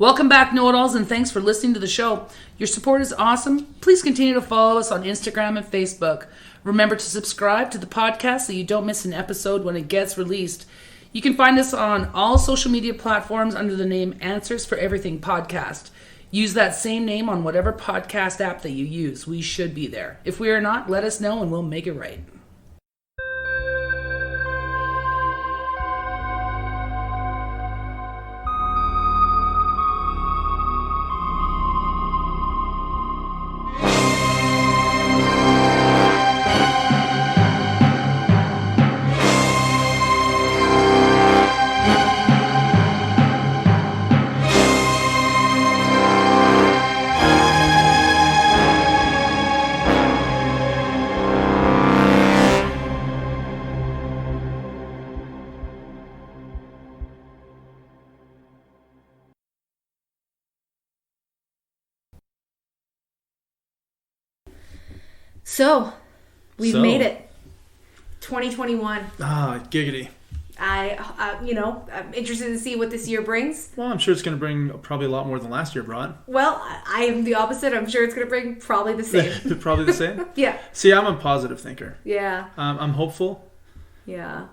Welcome back, Knowitalls, and thanks for listening to the show. Your support is awesome. Please continue to follow us on Instagram and Facebook. Remember to subscribe to the podcast so you don't miss an episode when it gets released. You can find us on all social media platforms under the name Answers for Everything Podcast. Use that same name on whatever podcast app that you use. We should be there. If we are not, let us know and we'll make it right. So, we've made it. 2021. Giggity. I'm interested to see what this year brings. Well, I'm sure it's going to bring probably a lot more than last year brought. Well, I am the opposite. I'm sure it's going to bring probably the same. Probably the same? Yeah. See, I'm a positive thinker. Yeah. I'm hopeful. Yeah.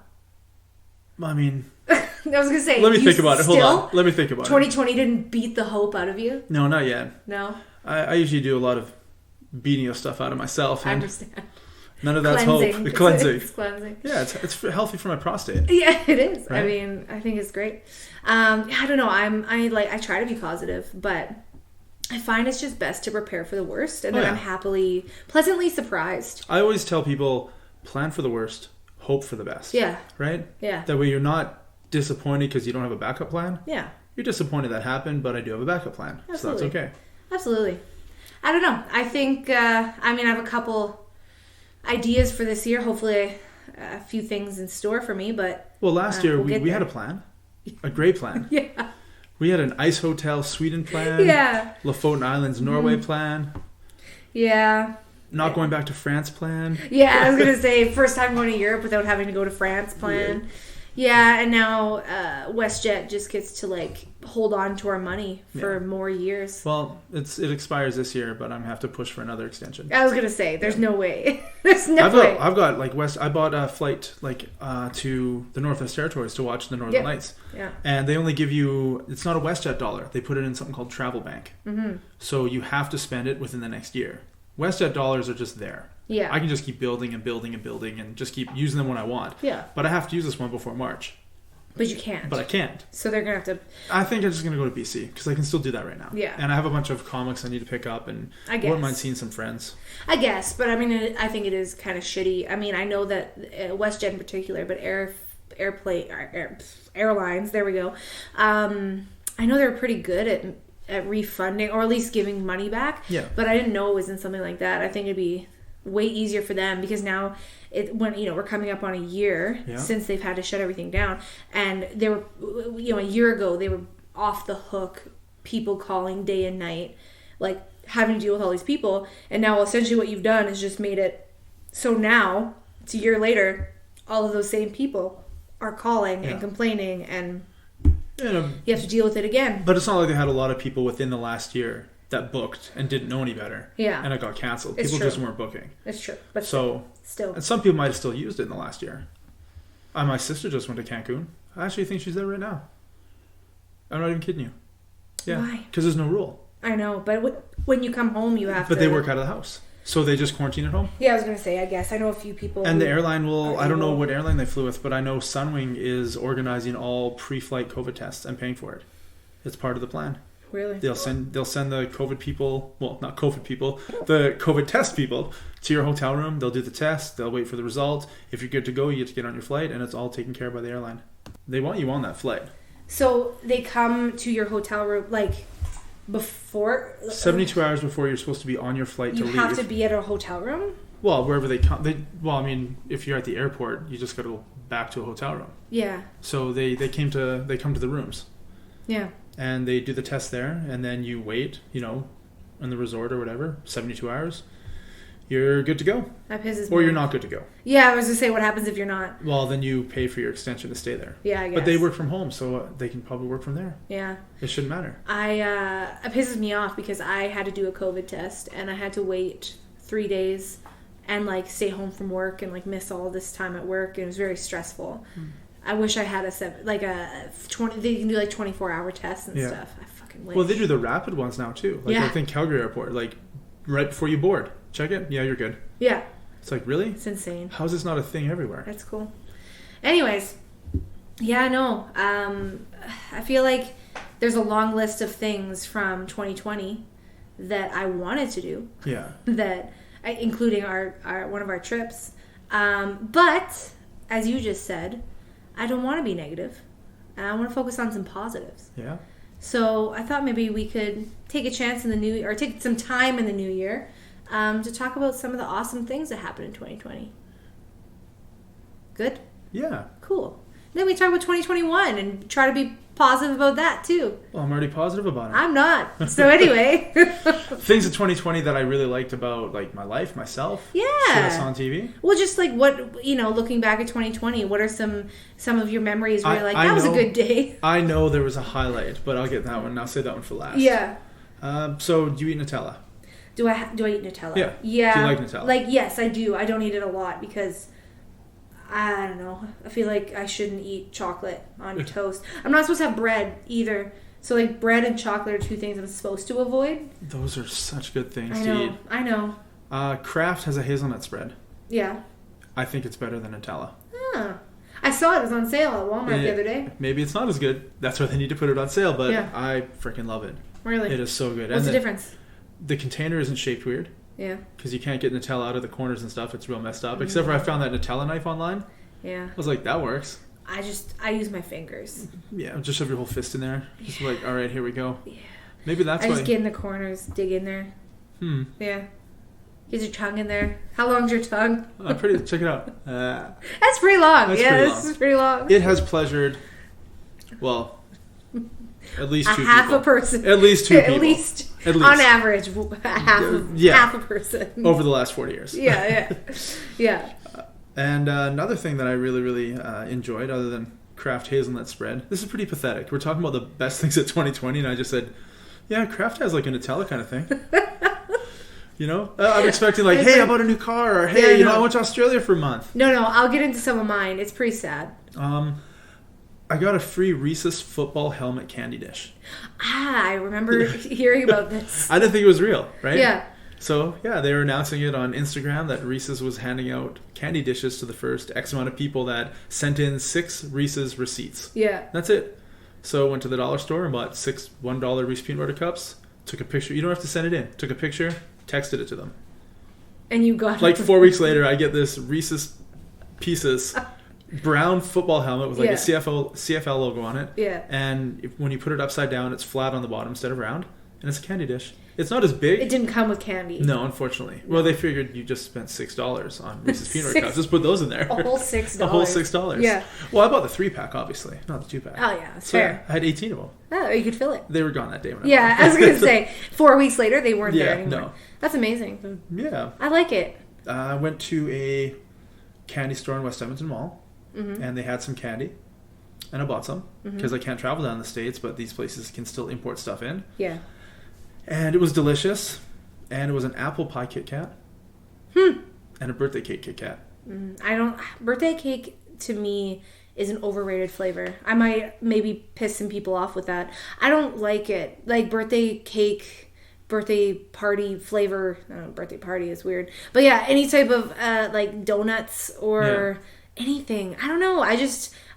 I mean... I was going to say... Let me think about it. Hold on. Let me think about 2020 didn't beat the hope out of you? No, not yet. No? I usually do a lot of beating of stuff out of myself. I understand. None of that's cleansing. Hope. Cleansing. It's cleansing. Yeah, it's healthy for my prostate. Yeah, it is. Right? I mean, I think it's great. I don't know. I try to be positive, but I find it's just best to prepare for the worst, and then I'm pleasantly surprised. I always tell people, plan for the worst, hope for the best. Yeah. Right? Yeah. That way you're not disappointed because you don't have a backup plan. Yeah. You're disappointed that happened, but I do have a backup plan. Absolutely. So that's okay. Absolutely. I don't know. I think, I have a couple ideas for this year. Hopefully a few things in store for me, but... Well, last year we had a plan. A great plan. Yeah. We had an ice hotel Sweden plan. Yeah. Lofoten Islands Norway plan. Yeah. Not going back to France plan. Yeah, I was going to say first time going to Europe without having to go to France plan. Yeah, and now WestJet just gets to hold on to our money for more years. Well, it expires this year, but I'm going to have to push for another extension. I was going to say, there's no way. There's no way. I've got I bought a flight to the Northwest Territories to watch the Northern Lights. Yeah. And they only give you, it's not a WestJet dollar. They put it in something called Travel Bank. Mm-hmm. So you have to spend it within the next year. WestJet dollars are just there. Yeah. I can just keep building and building and building and just keep using them when I want. Yeah. But I have to use this one before March. But you can't. But I can't. So they're going to have to... I think I'm just going to go to BC because I can still do that right now. Yeah. And I have a bunch of comics I need to pick up and I wouldn't mind seeing some friends. I guess. But I mean, I think it is kind of shitty. I mean, I know that WestJet in particular, but airlines, there we go. I know they're pretty good at refunding or at least giving money back. Yeah. But I didn't know it was in something like that. I think it'd be way easier for them because now we're coming up on a year since they've had to shut everything down, and they were a year ago they were off the hook, people calling day and night, having to deal with all these people, and now essentially what you've done is just made it so now it's a year later all of those same people are calling and complaining, and you have to deal with it again. But it's not like they had a lot of people within the last year that booked and didn't know any better. Yeah. And it got canceled. It's People true. just weren't booking. It's true. But still. And some people might have still used it in the last year. My sister just went to Cancun. I actually think she's there right now. I'm not even kidding you. Yeah. Why? Because there's no rule. I know, but when you come home, you have to... But they work out of the house. So they just quarantine at home? Yeah, I was going to say, I guess. I know a few people... And the airline will... I don't know what airline they flew with, but I know Sunwing is organizing all pre-flight COVID tests and paying for it. It's part of the plan. Really? They'll send the COVID people, well, not COVID people, the COVID test people to your hotel room. They'll do the test. They'll wait for the result. If you're good to go, you get to get on your flight, and it's all taken care of by the airline. They want you on that flight. So they come to your hotel room, before... 72 hours before you're supposed to be on your flight to leave. You have to be at a hotel room? Well, wherever they come. If you're at the airport, you just got to go back to a hotel room. Yeah. So they come to the rooms. Yeah. And they do the test there, and then you wait, in the resort or whatever, 72 hours. you're good to go. That pisses me Or you're off. not good to go. Yeah, I was going to say, what happens if you're not? Well, then you pay for your extension to stay there. Yeah, I guess. But they work from home, so they can probably work from there. Yeah. It shouldn't matter. It pisses me off because I had to do a COVID test and I had to wait 3 days and like stay home from work and like miss all this time at work, and it was very stressful. I wish I had they can do like 24-hour tests and stuff. I fucking wish. Well, they do the rapid ones now too. Like I think Calgary Airport, like right before you board, check it. Yeah, you're good. Yeah. It's like, really? It's insane. How is this not a thing everywhere? That's cool. Anyways, yeah, no. I feel like there's a long list of things from 2020 that I wanted to do. Yeah. Including our one of our trips. But as you just said, I don't want to be negative, and I want to focus on some positives. Yeah. So I thought maybe we could take a chance in the new year, or take some time in the new year, to talk about some of the awesome things that happened in 2020. Good? Yeah. Cool. Then we talk about 2021 and try to be positive about that too. Well, I'm already positive about it. I'm not. So anyway. Things in 2020 that I really liked about like my life, myself. Yeah. Shit I saw on TV. Well, just like what, looking back at 2020, what are some of your memories where you're like, that was a good day? I know there was a highlight, but I'll get that one. I'll say that one for last. Yeah. So do you eat Nutella? Do I eat Nutella? Yeah. Yeah. Do you like Nutella? Like, yes, I do. I don't eat it a lot because I don't know. I feel like I shouldn't eat chocolate on toast. I'm not supposed to have bread either. So like bread and chocolate are two things I'm supposed to avoid. Those are such good things I to know. eat. I know. Kraft has a hazelnut spread. Yeah. I think it's better than Nutella. Huh. I saw it was on sale at Walmart the other day. Maybe it's not as good. That's why they need to put it on sale, but Yeah. I freaking love it. Really? It is so good. What's the difference? The container isn't shaped weird. Yeah. Because you can't get Nutella out of the corners and stuff. It's real messed up. Except for I found that Nutella knife online. Yeah. I was like, that works. I use my fingers. Yeah, just shove your whole fist in there. Just like, all right, here we go. Yeah. Maybe that's why. I just get in the corners, dig in there. Yeah. Get your tongue in there. How long's your tongue? Check it out. That's pretty long. This is pretty long. It has pleasured, well, at least two half people. a person. At least two people. At least. On average, half a person. Over the last 40 years. Yeah. And another thing that I really, really enjoyed, other than Kraft hazelnut spread, this is pretty pathetic. We're talking about the best things of 2020, and I just said, yeah, Kraft has like a Nutella kind of thing. I'm expecting like, hey, I bought a new car, or hey, I went to Australia for a month. No, I'll get into some of mine. It's pretty sad. I got a free Reese's football helmet candy dish. I remember hearing about this. I didn't think it was real, right? Yeah. So, yeah, they were announcing it on Instagram that Reese's was handing out candy dishes to the first X amount of people that sent in 6 Reese's receipts. Yeah. That's it. So I went to the dollar store and bought 6 $1 Reese's peanut butter cups, took a picture. You don't have to send it in. Took a picture, texted it to them. And you got like 4 weeks later, I get this Reese's Pieces brown football helmet with like a CFL logo on it. Yeah. And when you put it upside down, it's flat on the bottom instead of round. And it's a candy dish. It's not as big. It didn't come with candy. No, unfortunately. No. Well, they figured you just spent $6 on Reese's peanut butter cups. Just put those in there. A whole $6. A whole $6. Yeah. Well, I bought the 3-pack, obviously, not the 2-pack. Oh, yeah. That's so fair. I had 18 of them. Oh, you could fill it. They were gone that day. I was going to say, 4 weeks later, they weren't there anymore. No. That's amazing. Yeah. I like it. I went to a candy store in West Edmonton Mall, and they had some candy. And I bought some, because I can't travel down the States, but these places can still import stuff in. Yeah. And it was delicious. And it was an apple pie Kit Kat. And a birthday cake Kit Kat. Birthday cake, to me, is an overrated flavor. I might maybe piss some people off with that. I don't like it. Like, birthday cake, birthday party flavor. Birthday party is weird. But yeah, any type of, like, donuts or anything. I don't know.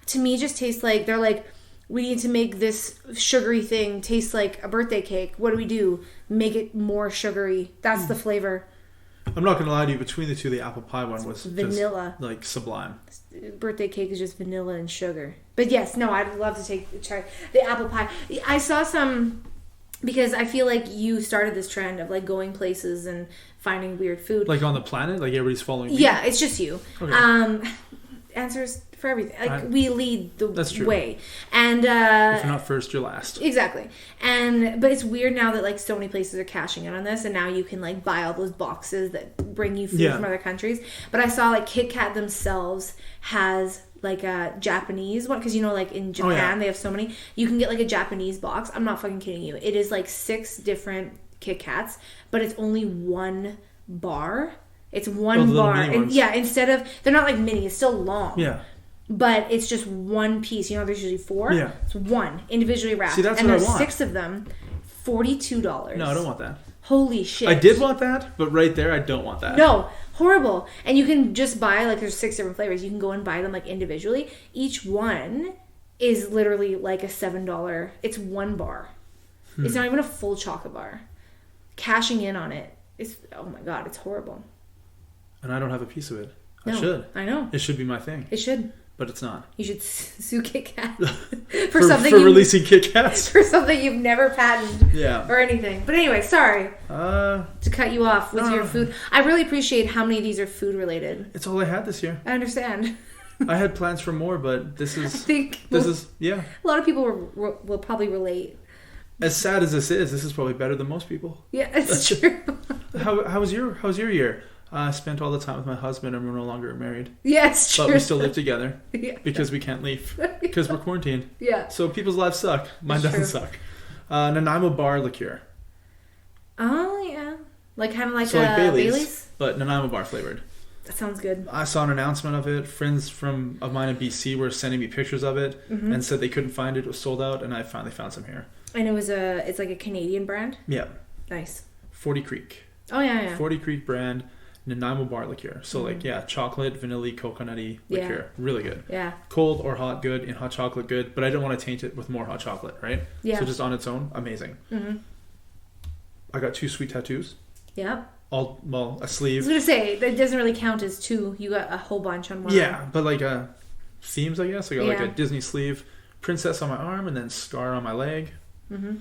To me, just tastes like, they're like, we need to make this sugary thing taste like a birthday cake. What do? Make it more sugary. That's the flavor. I'm not going to lie to you. Between the two, the apple pie one was vanilla. Just, like, sublime. Birthday cake is just vanilla and sugar. But yes, no, I'd love to try the apple pie. I saw some, because I feel like you started this trend of like going places and finding weird food. Like on the planet? Like everybody's following me? Yeah, it's just you. Okay. Answers for everything. Like we lead the way, and if you're not first, you're last. Exactly. But it's weird now that like so many places are cashing in on this, and now you can like buy all those boxes that bring you food from other countries. But I saw like Kit Kat themselves has like a Japanese one, because you know, like in Japan they have so many. You can get like a Japanese box. I'm not fucking kidding you. It is like 6 different Kit Kats, but it's only 1 bar. It's 1 bar. And, instead of, they're not like mini, it's still long. Yeah. But it's just 1 piece. You know, there's usually 4. Yeah. It's 1 individually wrapped. See, that's and what there's I want. 6 of them. $42. No, I don't want that. Holy shit. I did want that, but right there, I don't want that. No. Horrible. And you can just buy, like, there's 6 different flavors. You can go and buy them, like, individually. Each one is literally like a $7. It's 1 bar. It's not even a full chocolate bar. Cashing in on it is, oh my God, it's horrible. And I don't have a piece of it. No, I should. I know. It should be my thing. It should. But it's not. You should sue Kit Kat for releasing Kit Kats. For something you've never patented or anything. But anyway, sorry to cut you off with your food. I really appreciate how many of these are food related. It's all I had this year. I understand. I had plans for more, but this is... I think... A lot of people will probably relate. As sad as this is probably better than most people. Yeah, it's true. How was your year? I spent all the time with my husband, and we're no longer married. Yeah, it's true. But we still live together because we can't leave because we're quarantined. Yeah. So people's lives suck. Mine doesn't suck. Nanaimo bar liqueur. Oh yeah, like kind of like Bailey's, but Nanaimo bar flavored. That sounds good. I saw an announcement of it. Friends of mine in BC were sending me pictures of it and said they couldn't find it. It was sold out, and I finally found some here. And it's like a Canadian brand? Yeah. Nice. 40 Creek. Oh, yeah. 40 Creek brand, Nanaimo bar liqueur. So, chocolate, vanilla, coconutty liqueur. Yeah. Really good. Yeah. Cold or hot, good. In hot chocolate, good. But I don't want to taint it with more hot chocolate, right? Yeah. So just on its own, amazing. Mm-hmm. I got 2 sweet tattoos. Yeah. A sleeve. I was going to say, that doesn't really count as 2. You got a whole bunch on one. Yeah, but like themes, I guess. I got like a Disney sleeve, princess on my arm, and then scar on my leg. Mm-hmm.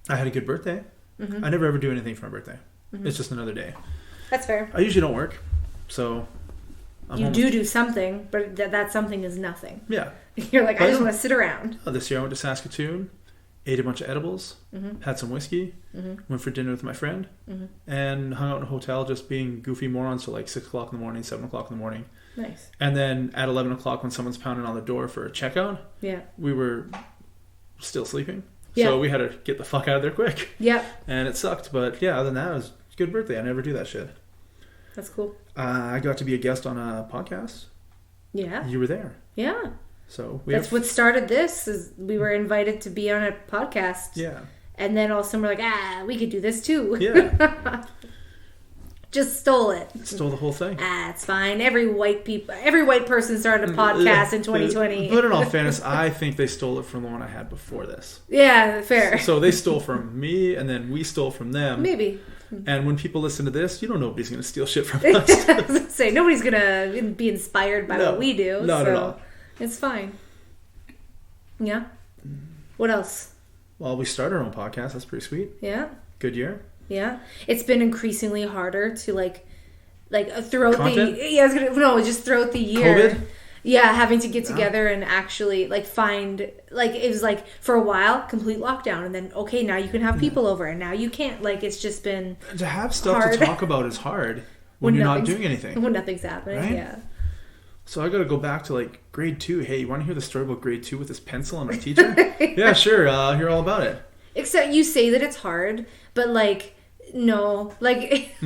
I had a good birthday. Mm-hmm. I never ever do anything for my birthday. Mm-hmm. It's just another day. That's fair. I usually don't work, so you do something, but that something is nothing. Yeah. You're like, I just want to sit around. This year I went to Saskatoon, ate a bunch of edibles, had some whiskey, went for dinner with my friend, and hung out in a hotel just being goofy morons till like 6 o'clock in the morning, 7 o'clock in the morning. Nice. And then at 11 o'clock when someone's pounding on the door for a checkout, we were still sleeping. Yeah. So we had to get the fuck out of there quick. Yep. And it sucked, but other than that, it was a good birthday. I never do that shit. That's cool. I got to be a guest on a podcast. Yeah. You were there. Yeah. So that's what started this. Is we were invited to be on a podcast. Yeah. And then all of a sudden we're like, we could do this too. Yeah. Just stole it. Stole the whole thing. It's fine. Every white person started a podcast in 2020. But in all fairness, I think they stole it from the one I had before this. Yeah, fair. So they stole from me, and then we stole from them. Maybe. And when people listen to this, nobody's going to steal shit from us. I was going to say, nobody's going to be inspired by what we do. Not at all. It's fine. Yeah. What else? Well, we started our own podcast. That's pretty sweet. Yeah. Good year. Yeah, it's been increasingly harder to like throughout Content? Just throughout the year. COVID? Yeah, having to get together and actually find it was for a while complete lockdown, and then now you can have people over, and now you can't. It's just been to have stuff hard. To talk about is hard when you're not doing anything. When nothing's happening, right? Yeah. So I got to go back to grade 2. Hey, you want to hear the story about grade 2 with this pencil and my teacher? Yeah, sure. I'll hear all about it. Except you say that it's hard, but no,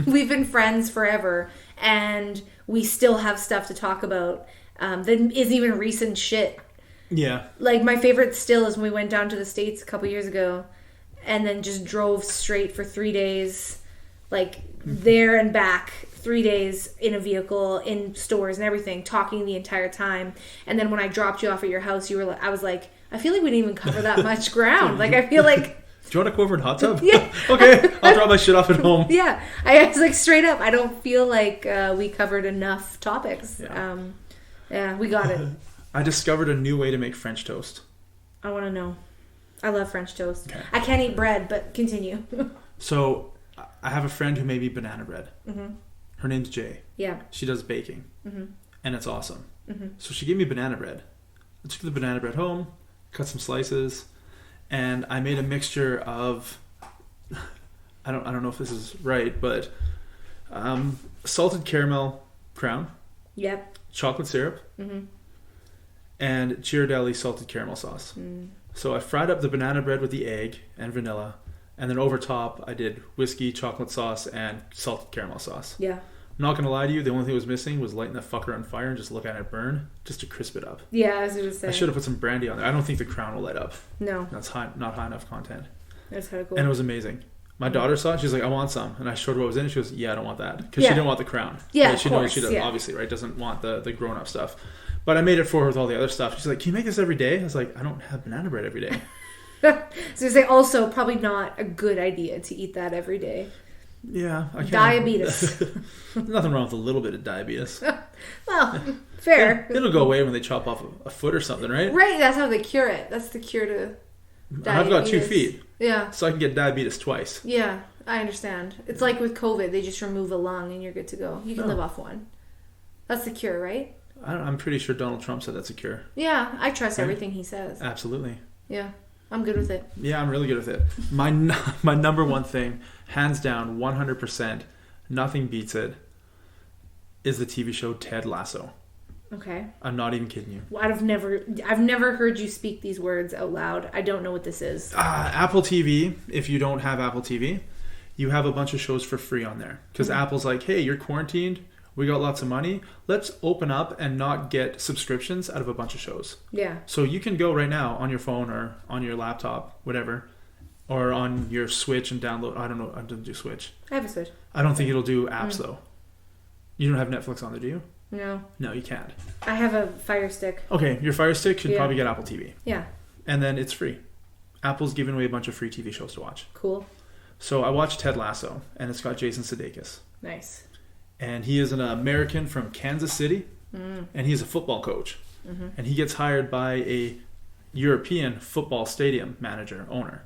we've been friends forever, and we still have stuff to talk about that isn't even recent shit. Yeah. My favorite still is when we went down to the States a couple years ago, and then just drove straight for 3 days, there and back, 3 days in a vehicle, in stores and everything, talking the entire time. And then when I dropped you off at your house, I was like, I feel like we didn't even cover that much ground. I feel like... Do you want to go over in hot tub? Yeah. Okay, I'll drop my shit off at home. Yeah. I was straight up, I don't feel like we covered enough topics. Yeah, we got it. I discovered a new way to make French toast. I want to know. I love French toast. Okay. I can't eat bread, but continue. So, I have a friend who made me banana bread. Mm-hmm. Her name's Jay. Yeah. She does baking. Mm-hmm. And it's awesome. So she gave me banana bread. I took the banana bread home, cut some slices, and I made a mixture of, I don't know if this is right, but salted caramel crown. Yep. Chocolate syrup. And Ghirardelli salted caramel sauce. So I fried up the banana bread with the egg and vanilla, and then over top I did whiskey, chocolate sauce, and salted caramel sauce. Yeah. I'm not gonna lie to you, the only thing that was missing was lighting the fucker on fire and just look at it burn, just to crisp it up. Yeah, I was gonna say. I should have put some brandy on there. I don't think the crown will light up. No. That's not high enough content. That's kind of cool. And it was amazing. My daughter saw it. She's like, I want some. And I showed her what was in it. She goes, yeah, I don't want that. Because she didn't want the crown. Yeah, right? She of knows course. she doesn't, obviously, right? Doesn't want the grown-up stuff. But I made it for her with all the other stuff. She's like, can you make this every day? I was like, I don't have banana bread every day. So they also probably not a good idea to eat that every day. Yeah. I can't. Diabetes. Nothing wrong with a little bit of diabetes. Well, fair. It'll go away when they chop off a foot or something, right? Right, that's how they cure it. That's the cure to diabetes. I've got 2 feet. Yeah. So I can get diabetes twice. Yeah, I understand. It's like with COVID, they just remove a lung and you're good to go. You can live off one. That's the cure, right? I'm pretty sure Donald Trump said that's a cure. Yeah, I trust everything he says. Absolutely. Yeah, I'm good with it. Yeah, I'm really good with it. My number one thing, hands down, 100%, nothing beats it, is the TV show Ted Lasso. Okay. I'm not even kidding you. Well, I've never heard you speak these words out loud. I don't know what this is. Apple TV, if you don't have Apple TV, you have a bunch of shows for free on there. Because Apple's like, hey, you're quarantined. We got lots of money. Let's open up and not get subscriptions out of a bunch of shows. Yeah. So you can go right now on your phone or on your laptop, whatever, or on your Switch and download. I don't know. I don't do Switch. I have a Switch. I don't think it'll do apps though. You don't have Netflix on there, do you? No. No, you can't. I have a Fire Stick. Okay, your Fire Stick should probably get Apple TV. Yeah. And then it's free. Apple's giving away a bunch of free TV shows to watch. Cool. So I watched Ted Lasso, and it's got Jason Sudeikis. Nice. And he is an American from Kansas City, and he's a football coach. And he gets hired by a European football stadium manager, owner.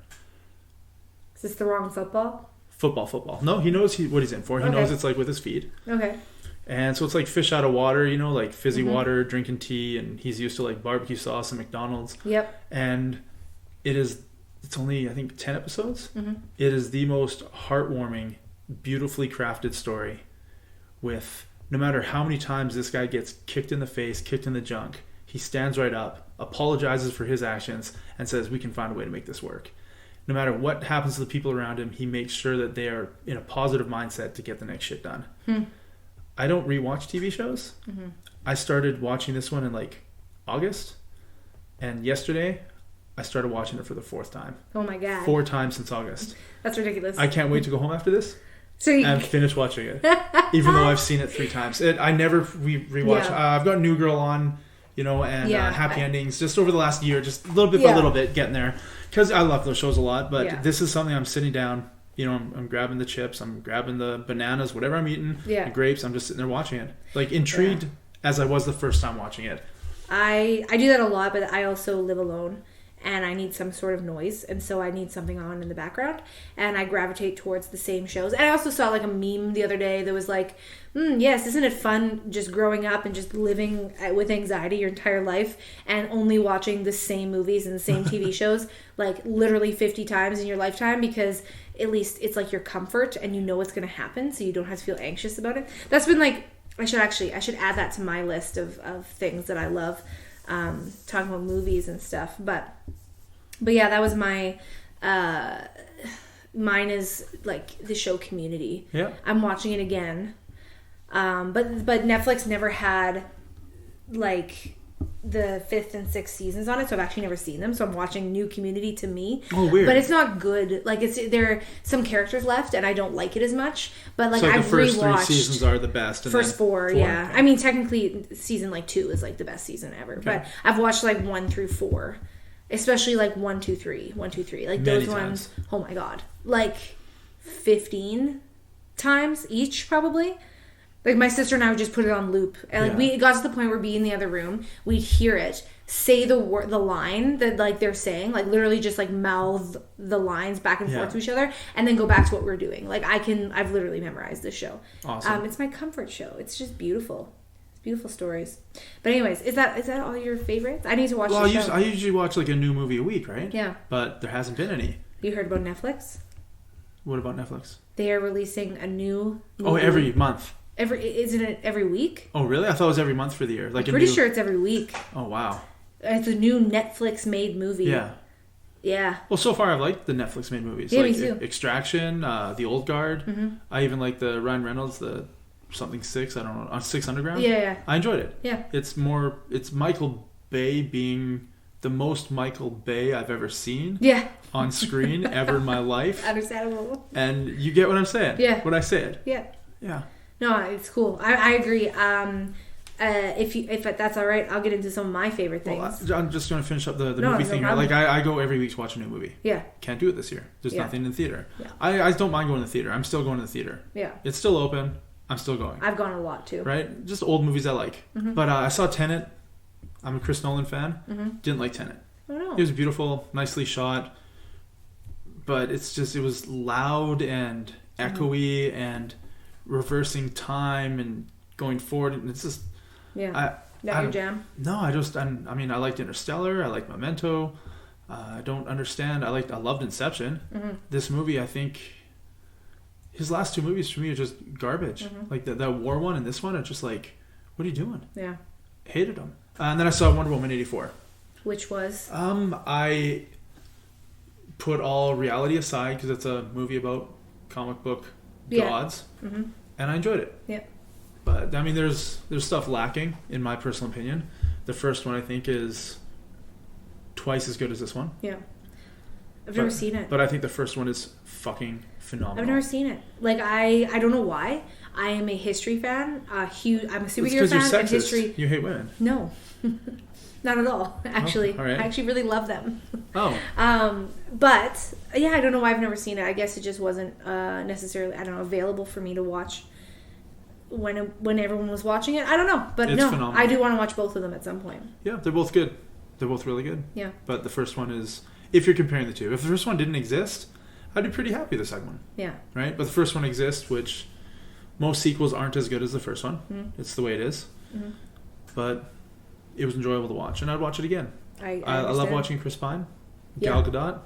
Is this the wrong football? Football. No, he knows what he's in for. He knows it's like with his feet. Okay. And so it's like fish out of water, you know, like fizzy water, drinking tea, and he's used to like barbecue sauce and McDonald's. Yep. And it's only, I think, 10 episodes. It is the most heartwarming, beautifully crafted story with no matter how many times this guy gets kicked in the face, kicked in the junk, he stands right up, apologizes for his actions, and says, we can find a way to make this work. No matter what happens to the people around him, he makes sure that they are in a positive mindset to get the next shit done. I don't rewatch TV shows. I started watching this one in like August, and yesterday I started watching it for the 4th time. Oh my god. 4 times since August. That's ridiculous. I can't wait to go home after this. So and finish watching it, even though I've seen it 3 times. I never rewatch. Yeah. I've got New Girl on, you know, and Happy Endings just over the last year, just a little bit by little bit, getting there. Because I love those shows a lot, but this is something I'm sitting down. You know, I'm grabbing the chips, I'm grabbing the bananas, whatever I'm eating, the grapes. I'm just sitting there watching it, like intrigued as I was the first time watching it. I do that a lot, but I also live alone. And I need some sort of noise, and so I need something on in the background, and I gravitate towards the same shows. And I also saw like a meme the other day that was like, yes, isn't it fun just growing up and just living with anxiety your entire life and only watching the same movies and the same TV shows like literally 50 times in your lifetime, because at least it's like your comfort and you know what's going to happen, so you don't have to feel anxious about it. That's been like, I should add that to my list of things that I love. Talking about movies and stuff, but yeah, that was my mine is like the show Community. Yeah, I'm watching it again, but Netflix never had like the 5th and 6th seasons on it, so I've actually never seen them. So I'm watching new Community to me. Oh, weird! But it's not good. Like there are some characters left, and I don't like it as much. But like, so I've rewatched. The first 3 seasons are the best. And first 4, yeah. I mean, technically, season like 2 is like the best season ever. Okay. But I've watched like 1 through 4, especially like 1, 2, 3, 1, 2, 3. Like those ones. Oh my god, like 15 times each probably. Like, my sister and I would just put it on loop. And, like, we got to the point where we'd be in the other room. We'd hear it. Say the line that, like, they're saying. Like, literally just, like, mouth the lines back and forth to each other. And then go back to what we're doing. Like, I've literally memorized this show. Awesome. It's my comfort show. It's just beautiful. It's Beautiful stories. But anyways, is that all your favorites? I need to watch. Well, I usually watch like a new movie a week, right? Yeah. But there hasn't been any. You heard about Netflix? What about Netflix? They are releasing a new movie. Oh, every month. Isn't it every week? Oh, really? I thought it was every month for the year. Like I'm pretty sure it's every week. Oh, wow. It's a new Netflix-made movie. Yeah. Yeah. Well, so far I've liked the Netflix-made movies. Yeah, like me too. Extraction, The Old Guard. Mm-hmm. I even like the Ryan Reynolds, the something 6, I don't know, on 6 Underground. Yeah. I enjoyed it. Yeah. It's Michael Bay being the most Michael Bay I've ever seen. Yeah. On screen ever in my life. Understandable. And you get what I'm saying. Yeah. When I say it. Yeah. Yeah. No, it's cool. I agree. If that's all right, I'll get into some of my favorite things. Well, I'm just going to finish up the movie thing. Like I go every week to watch a new movie. Yeah. Can't do it this year. There's nothing in the theater. Yeah. I don't mind going to the theater. I'm still going to the theater. Yeah. It's still open. I'm still going. I've gone a lot too. Right? Just old movies I like. Mm-hmm. But I saw Tenet. I'm a Chris Nolan fan. Mm-hmm. Didn't like Tenet. Oh no. It was beautiful, nicely shot. But it was loud and echoey and reversing time and going forward. And it's just... Yeah. Not your jam? No, I liked Interstellar. I liked Memento. I don't understand. I loved Inception. Mm-hmm. This movie, I think... His last 2 movies for me are just garbage. Mm-hmm. Like that war one and this one are just like, what are you doing? Yeah. Hated them. And then I saw Wonder Woman 84. Which was? I put all reality aside because it's a movie about comic book gods. Mm-hmm. And I enjoyed it. Yeah. But I mean, there's stuff lacking in my personal opinion. The first one I think is twice as good as this one. Yeah. I've never seen it. But I think the first one is fucking phenomenal. I've never seen it. Like I don't know why. I am a history fan. I'm a superhero fan. It's because you're sexist. History. You hate women. No, not at all. Actually, all right. I actually really love them. Oh. But yeah, I don't know why I've never seen it. I guess it just wasn't necessarily, I don't know, available for me to watch when everyone was watching it. I don't know, but it's phenomenal. I do want to watch both of them at some point. Yeah, they're both good. They're both really good. Yeah. But the first one is, if you're comparing the two, if the first one didn't exist, I'd be pretty happy with the second one. Yeah. Right? But the first one exists, which most sequels aren't as good as the first one. Mm-hmm. It's the way it is. Mm-hmm. But it was enjoyable to watch, and I'd watch it again. I love watching Chris Pine, Gal Gadot,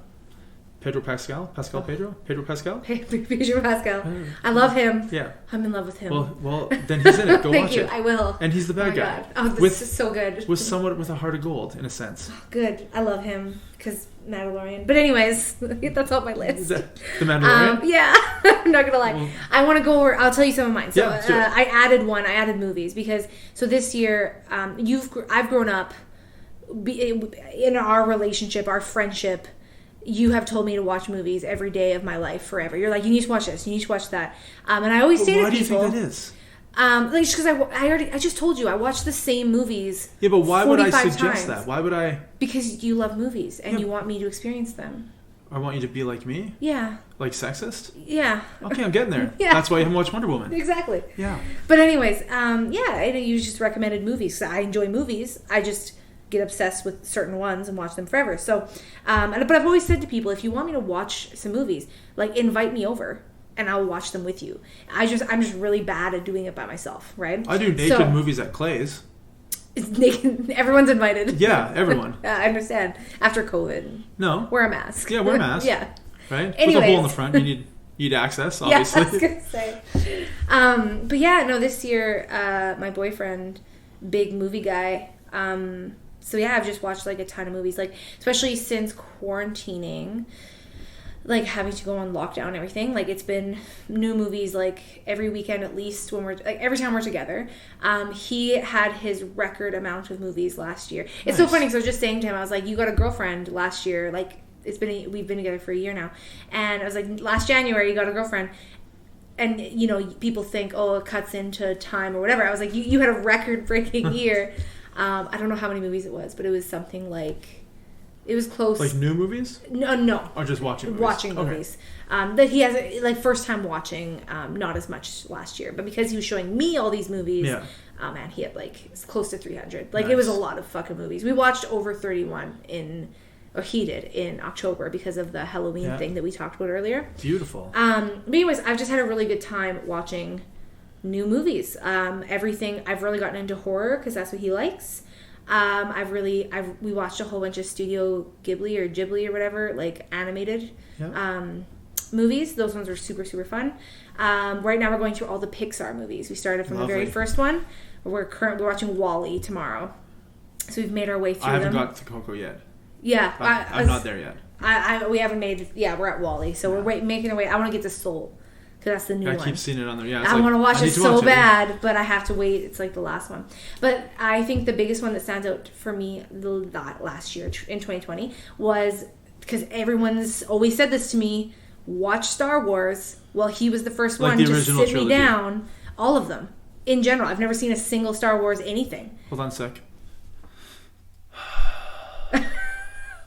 Pedro Pascal, Pedro Pascal. Pedro Pascal. I love him. Yeah. I'm in love with him. Well, then he's in it. Go Thank watch you. it. I will. And he's the bad guy. God. Oh, this is so good. With a heart of gold, in a sense. Good. I love him because Mandalorian. But anyways, that's on my list. The Mandalorian? Yeah. I'm not going to lie. Well, I want to go over, I'll tell you some of mine. So yeah, I added movies because, so this year, I've grown up in our relationship, our friendship. You have told me to watch movies every day of my life forever. You're like, you need to watch this, you need to watch that. And I always say to people... Why do you think that is? Like, just because I just told you, I watch the same movies. Yeah, but why would I suggest times. that? Why would I? Because you love movies and you want me to experience them. I want you to be like me? Yeah. Like sexist? Yeah. Okay, I'm getting there. Yeah. That's why you haven't watched Wonder Woman. Exactly. Yeah. But anyways, you just recommended movies. So I enjoy movies. I just get obsessed with certain ones and watch them forever. So, but I've always said to people, if you want me to watch some movies, like invite me over and I'll watch them with you. I'm just really bad at doing it by myself, right? I do naked movies at Clay's. It's naked. Everyone's invited. Yeah, everyone. I understand. After COVID. No. Wear a mask. Yeah, wear a mask. Yeah. Right? Anyways. With a hole in the front, you need access, obviously. Yeah, I was going to say. But yeah, no, this year, my boyfriend, big movie guy, so yeah, I've just watched like a ton of movies, like especially since quarantining, like having to go on lockdown and everything. Like it's been new movies like every weekend at least when we're like every time we're together. He had his record amount of movies last year. It's so funny because I was just saying to him, I was like, "You got a girlfriend last year? Like we've been together for a year now," and I was like, "Last January you got a girlfriend." And, you know, people think, oh, it cuts into time or whatever. I was like, you had a record-breaking year. I don't know how many movies it was, but it was something like... It was close. Like new movies? No. Or just watching movies? Watching movies. That he has, like, first time watching, not as much last year. But because he was showing me all these movies, man, he had, like, it's close to 300. Like, It was a lot of fucking movies. We watched over 31 he did in October because of the Halloween thing that we talked about earlier. Beautiful. But anyways, I've just had a really good time watching new movies. Everything. I've really gotten into horror because that's what he likes. We watched a whole bunch of Studio Ghibli or whatever, like animated movies. Those ones were super, super fun. Right now we're going through all the Pixar movies. We started from the very first one. We're watching WALL-E tomorrow. So we've made our way through them. I haven't got to Coco yet. Yeah. I'm not there yet. We haven't made... Yeah, we're at WALL-E. So we're making our way... I want to get to Soul. Because that's the new one. I keep seeing it on there. Yeah, I want to watch it so bad, but I have to wait. It's like the last one. But I think the biggest one that stands out for me last year in 2020 was... Because everyone's always said this to me... Watch Star Wars. Well, he was the first one to sit trilogy. Me down. All of them. In general. I've never seen a single Star Wars anything. Hold on a sec.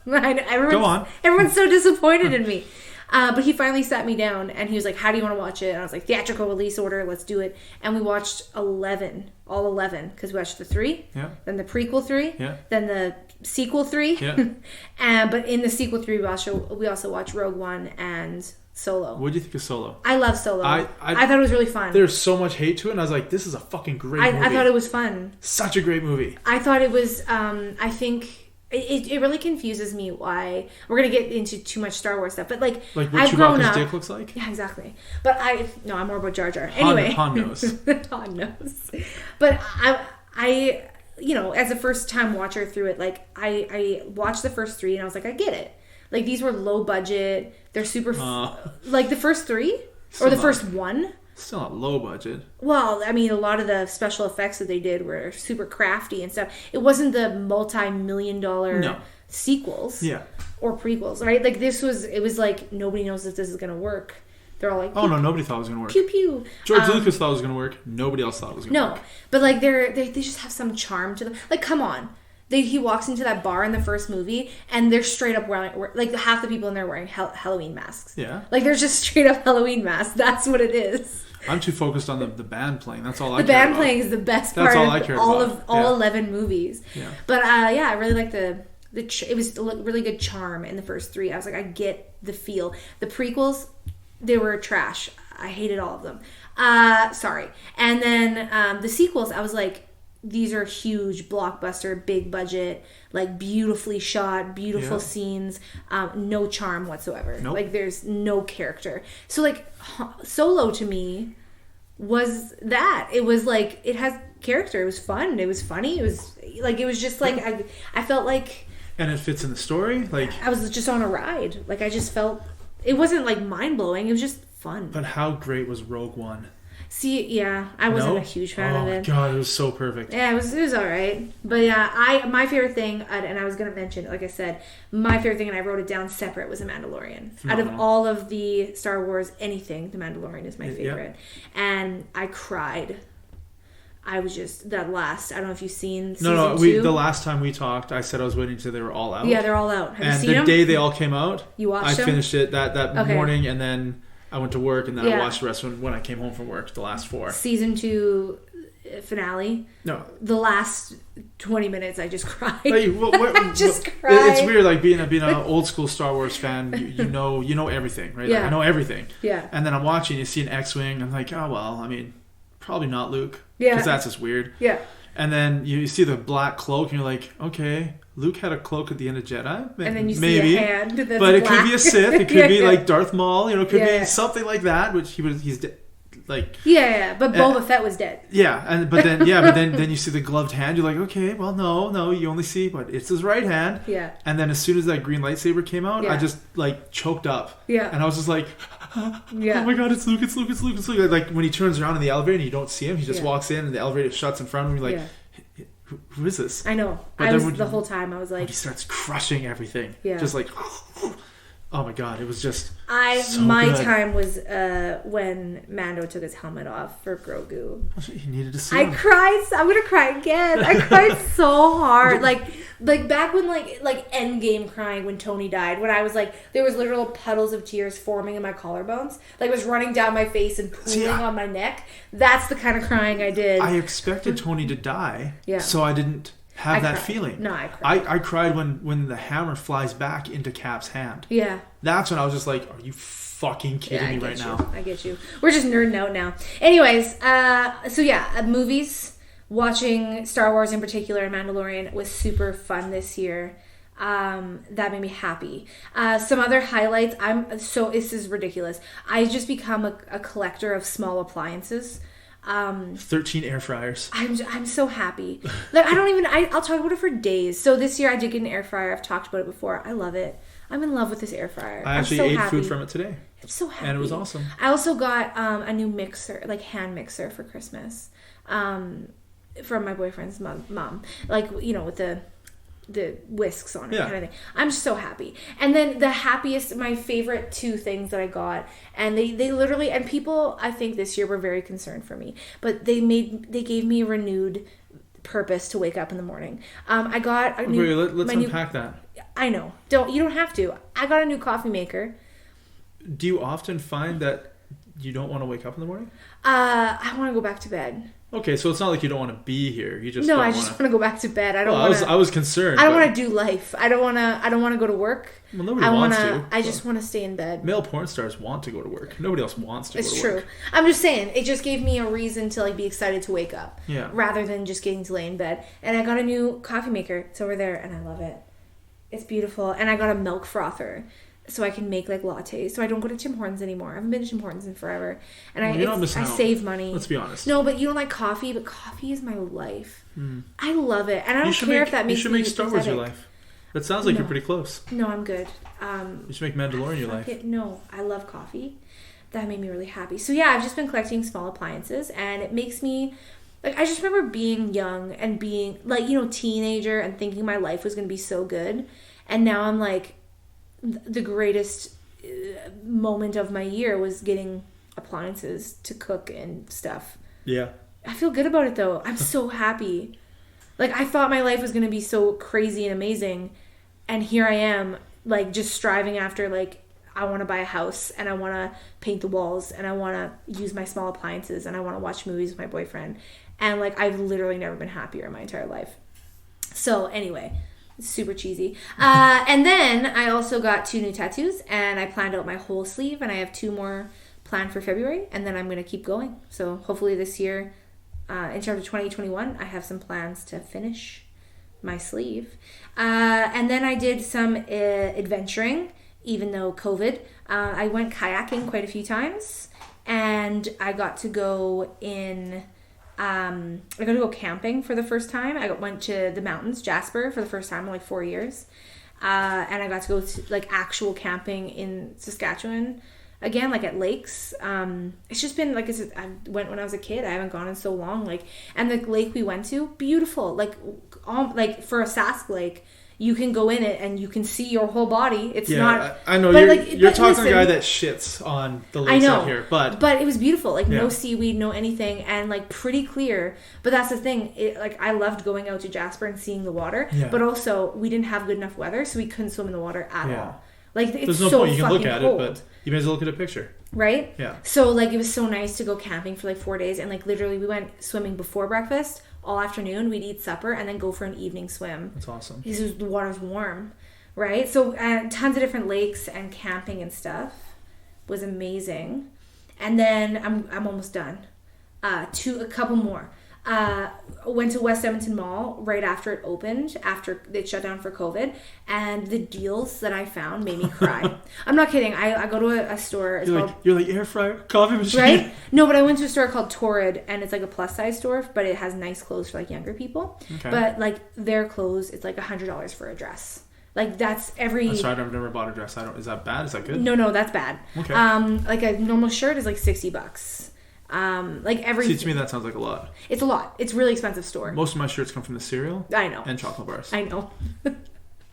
Go on. Everyone's so disappointed in me. But he finally sat me down and he was like, how do you want to watch it? And I was like, theatrical release order, let's do it. And we watched all 11, because we watched the 3, then the prequel 3, then the sequel 3. But in the sequel 3, we also watched Rogue One and Solo. What do you think of Solo? I love Solo. I thought it was really fun. There's so much hate to it, and I was like, this is a fucking great movie. I thought it was fun. Such a great movie. I thought it was, I think... It really confuses me why we're gonna get into too much Star Wars stuff, but like what I've grown up. Dick looks like. Yeah, exactly. But I'm more about Jar Jar. Anyway, Han knows. Han knows. But I as a first time watcher through it, like I watched the first 3 and I was like, I get it. Like these were low budget. They're super like the first 3 or the first 1. Still not low budget. Well, I mean, a lot of the special effects that they did were super crafty and stuff. It wasn't the multi-million-dollar sequels or prequels, right? Like it was like nobody knows if this is going to work. They're all like, oh no, nobody thought it was going to work. Pew pew. George Lucas thought it was going to work. Nobody else thought it was going to work. No, but like they just have some charm to them. Like, come on. He walks into that bar in the first movie and they're straight up wearing, like half the people in there wearing Halloween masks. Yeah. Like they're just straight up Halloween masks. That's what it is. I'm too focused on the band playing. That's all I care about. The band playing is the best part of all 11 movies. Yeah. But I really like it was a really good charm in the first 3. I was like, I get the feel. The prequels, they were trash. I hated all of them. Sorry. And then the sequels, I was like, these are huge, blockbuster, big budget, like beautifully shot, beautiful scenes, no charm whatsoever. Nope. Like there's no character. So like Solo to me was that. It was like, it has character. It was fun. It was funny. It was like, it was just like, I felt like. And it fits in the story. Like I was just on a ride. Like I just felt, it wasn't like mind blowing. It was just fun. But how great was Rogue One? See, yeah, I wasn't a huge fan of it. Oh God, it was so perfect. Yeah, it was all right. But yeah, my favorite thing, and I was gonna mention, like I said, my favorite thing, and I wrote it down separate, was The Mandalorian. Out of all of the Star Wars, anything, The Mandalorian is my favorite. And I cried. I was just that last. I don't know if you've seen season 2. The last time we talked, I said I was waiting until they were all out. Yeah, they're all out. Have you seen them? And the day they all came out, you watched them? I finished it that morning, and then I went to work, and then I watched the rest when I came home from work, the last 4. Season 2 finale. No. The last 20 minutes, I just cried. Like, I just cried. It's weird, like being an old school Star Wars fan. You know everything, right? Yeah. Like, I know everything. Yeah. And then I'm watching, you see an X-wing, I'm like, oh well, I mean, probably not Luke. Yeah. Because that's just weird. Yeah. And then you see the black cloak, and you're like, okay, Luke had a cloak at the end of Jedi. And then you see a hand that's but it black. could be a Sith. It could be like Darth Maul. It could be something like that. Which he's like. Yeah. But Boba Fett was dead. Yeah, but then you see the gloved hand. You're like, okay, well, no, you only see, but it's his right hand. Yeah. And then as soon as that green lightsaber came out, I just like choked up. Yeah. And I was just like, oh my God, it's Luke. Like when he turns around in the elevator and you don't see him, he just walks in and the elevator shuts in front of him. You're like. Who is this? I know. But the whole time I was like, he starts crushing everything. Yeah. Just like, oh my God, it was just. My time was when Mando took his helmet off for Grogu. He needed to see him. I cried. I'm gonna cry again. I cried so hard. Like back when like Endgame crying when Tony died. When I was like, there was literal puddles of tears forming in my collarbones. Like it was running down my face and pooling on my neck. That's the kind of crying I did. I expected Tony to die. Yeah. So I didn't. have that feeling. No, I cried. I cried when the hammer flies back into Cap's hand. Yeah. That's when I was just like, are you fucking kidding me right now? I get you. We're just nerding out now. Anyways, movies, watching Star Wars in particular and Mandalorian was super fun this year. That made me happy. Some other highlights. This is ridiculous. I just become a collector of small appliances. 13 air fryers. I'm so happy. Like I'll talk about it for days. So this year I did get an air fryer. I've talked about it before. I love it. I'm in love with this air fryer. I actually ate food from it today. I'm so happy. And it was awesome. I also got a new mixer, like hand mixer for Christmas. From my boyfriend's mom. Like, with the whisks on it kind of thing. I'm just so happy. And then my favorite two things that I got, and they literally, and people I think this year were very concerned for me, but they gave me a renewed purpose to wake up in the morning. I got a new... Let's unpack that. I know. You don't have to. I got a new coffee maker. Do you often find that you don't want to wake up in the morning? I want to go back to bed. Okay, so it's not like you don't want to be here. You just I just want to go back to bed. I was concerned. I don't want to do life. I don't want to go to work. Well, nobody wants to. I just want to stay in bed. Male porn stars want to go to work. Nobody else wants to go to work. It's true. I'm just saying, it just gave me a reason to be excited to wake up. Yeah. Rather than just getting to lay in bed. And I got a new coffee maker. It's over there, and I love it. It's beautiful. And I got a milk frother, so I can make lattes. So I don't go to Tim Hortons anymore. I haven't been to Tim Hortons in forever. And I save money. Let's be honest. No, but you don't like coffee, but coffee is my life. I love it. And I don't care if that makes me You should make Star Wars your life. That sounds like you're pretty close. No, I'm good. You should make Mandalorian your life. No, I love coffee. That made me really happy. So yeah, I've just been collecting small appliances, and it makes me... I just remember being young and being, teenager and thinking my life was going to be so good. And now I'm the greatest moment of my year was getting appliances to cook and stuff. Yeah. I feel good about it, though. I'm so happy. I thought my life was going to be so crazy and amazing. And here I am, just striving after, I want to buy a house, and I want to paint the walls, and I want to use my small appliances, and I want to watch movies with my boyfriend. And, I've literally never been happier in my entire life. So, anyway, it's super cheesy. And then I also got 2 new tattoos, and I planned out my whole sleeve, and I have 2 more planned for February, and then I'm going to keep going. So, hopefully this year, in terms of 2021, I have some plans to finish my sleeve. And then I did some adventuring, even though COVID. I went kayaking quite a few times, and I got to go camping for the first time. I went to the mountains, Jasper, for the first time in 4 years. And I got to go to actual camping in Saskatchewan again, at lakes. It's just been, I said, I went when I was a kid. I haven't gone in so long. And the lake we went to, beautiful. For a Sask lake, you can go in it and you can see your whole body. It's not... I know. You're talking to a guy that shits on the lakes out here. But it was beautiful. No seaweed, no anything. And pretty clear. But that's the thing. I loved going out to Jasper and seeing the water. Yeah. But also, we didn't have good enough weather, so we couldn't swim in the water at all. It's There's no so point. You can look at cold. it, but you may as well look at a picture. Right? Yeah. So, it was so nice to go camping for 4 days. And literally, we went swimming before breakfast. All afternoon, we'd eat supper and then go for an evening swim. That's awesome. Because the water's warm, right? So tons of different lakes and camping and stuff was amazing. And then I'm almost done. A couple more. Went to West Edmonton Mall right after it opened, after it shut down for COVID, and the deals that I found made me cry. I'm not kidding. I go to a store. You're like air fryer, coffee machine. Right? No, but I went to a store called Torrid, and it's a plus size store, but it has nice clothes for younger people. Okay. But their clothes, it's $100 for a dress. That's every... That's right, I've never bought a dress. Is that bad? Is that good? No, that's bad. Okay. A normal shirt is $60. See, to me that sounds like a lot. It's a lot. It's a really expensive store. Most of my shirts come from the cereal. I know. And chocolate bars. I know.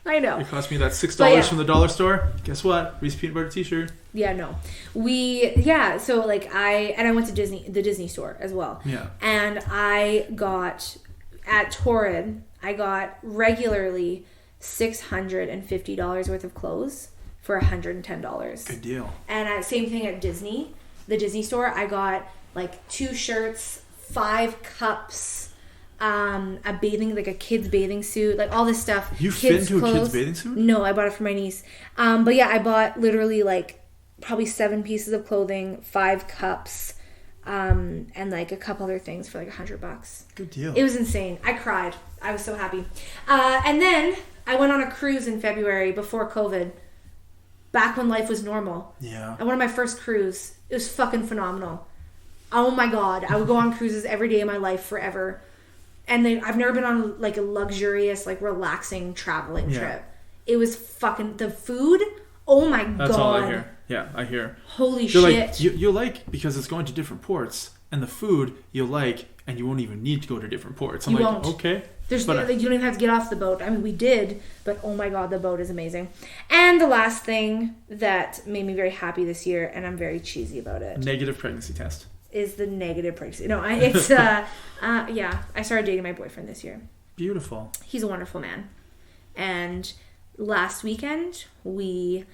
I know. It cost me that $6 from the dollar store. Guess what? Reese peanut butter t-shirt. Yeah, no. So I went to the Disney store as well. Yeah. And I got at Torrid, I got regularly $650 worth of clothes for $110. Good deal. And same thing at Disney, the Disney store. I got 2 shirts, 5 cups, a kid's bathing suit, like all this stuff. You fit into a kid's bathing suit? No, I bought it for my niece. But yeah, I bought literally like probably 7 pieces of clothing, 5 cups, and like a couple other things for like $100. Good deal. It was insane. I cried. I was so happy. And then I went on a cruise in February before COVID, back when life was normal. Yeah. I went on my first cruise. It was fucking phenomenal. Oh my God. I would go on cruises every day of my life forever. And I've never been on like a luxurious, like relaxing traveling trip. It was fucking, the food, oh my God. That's all I hear. Yeah, I hear. Holy shit. Like, you'll like, because it's going to different ports, and the food you'll like, and you won't even need to go to different ports. I'm won't. Okay. You don't even have to get off the boat. I mean, we did, but oh my God, the boat is amazing. And the last thing that made me very happy this year, and I'm very cheesy about it. Negative pregnancy test. Is the negative pregnancy. No, I started dating my boyfriend this year. Beautiful. He's a wonderful man. And last weekend, we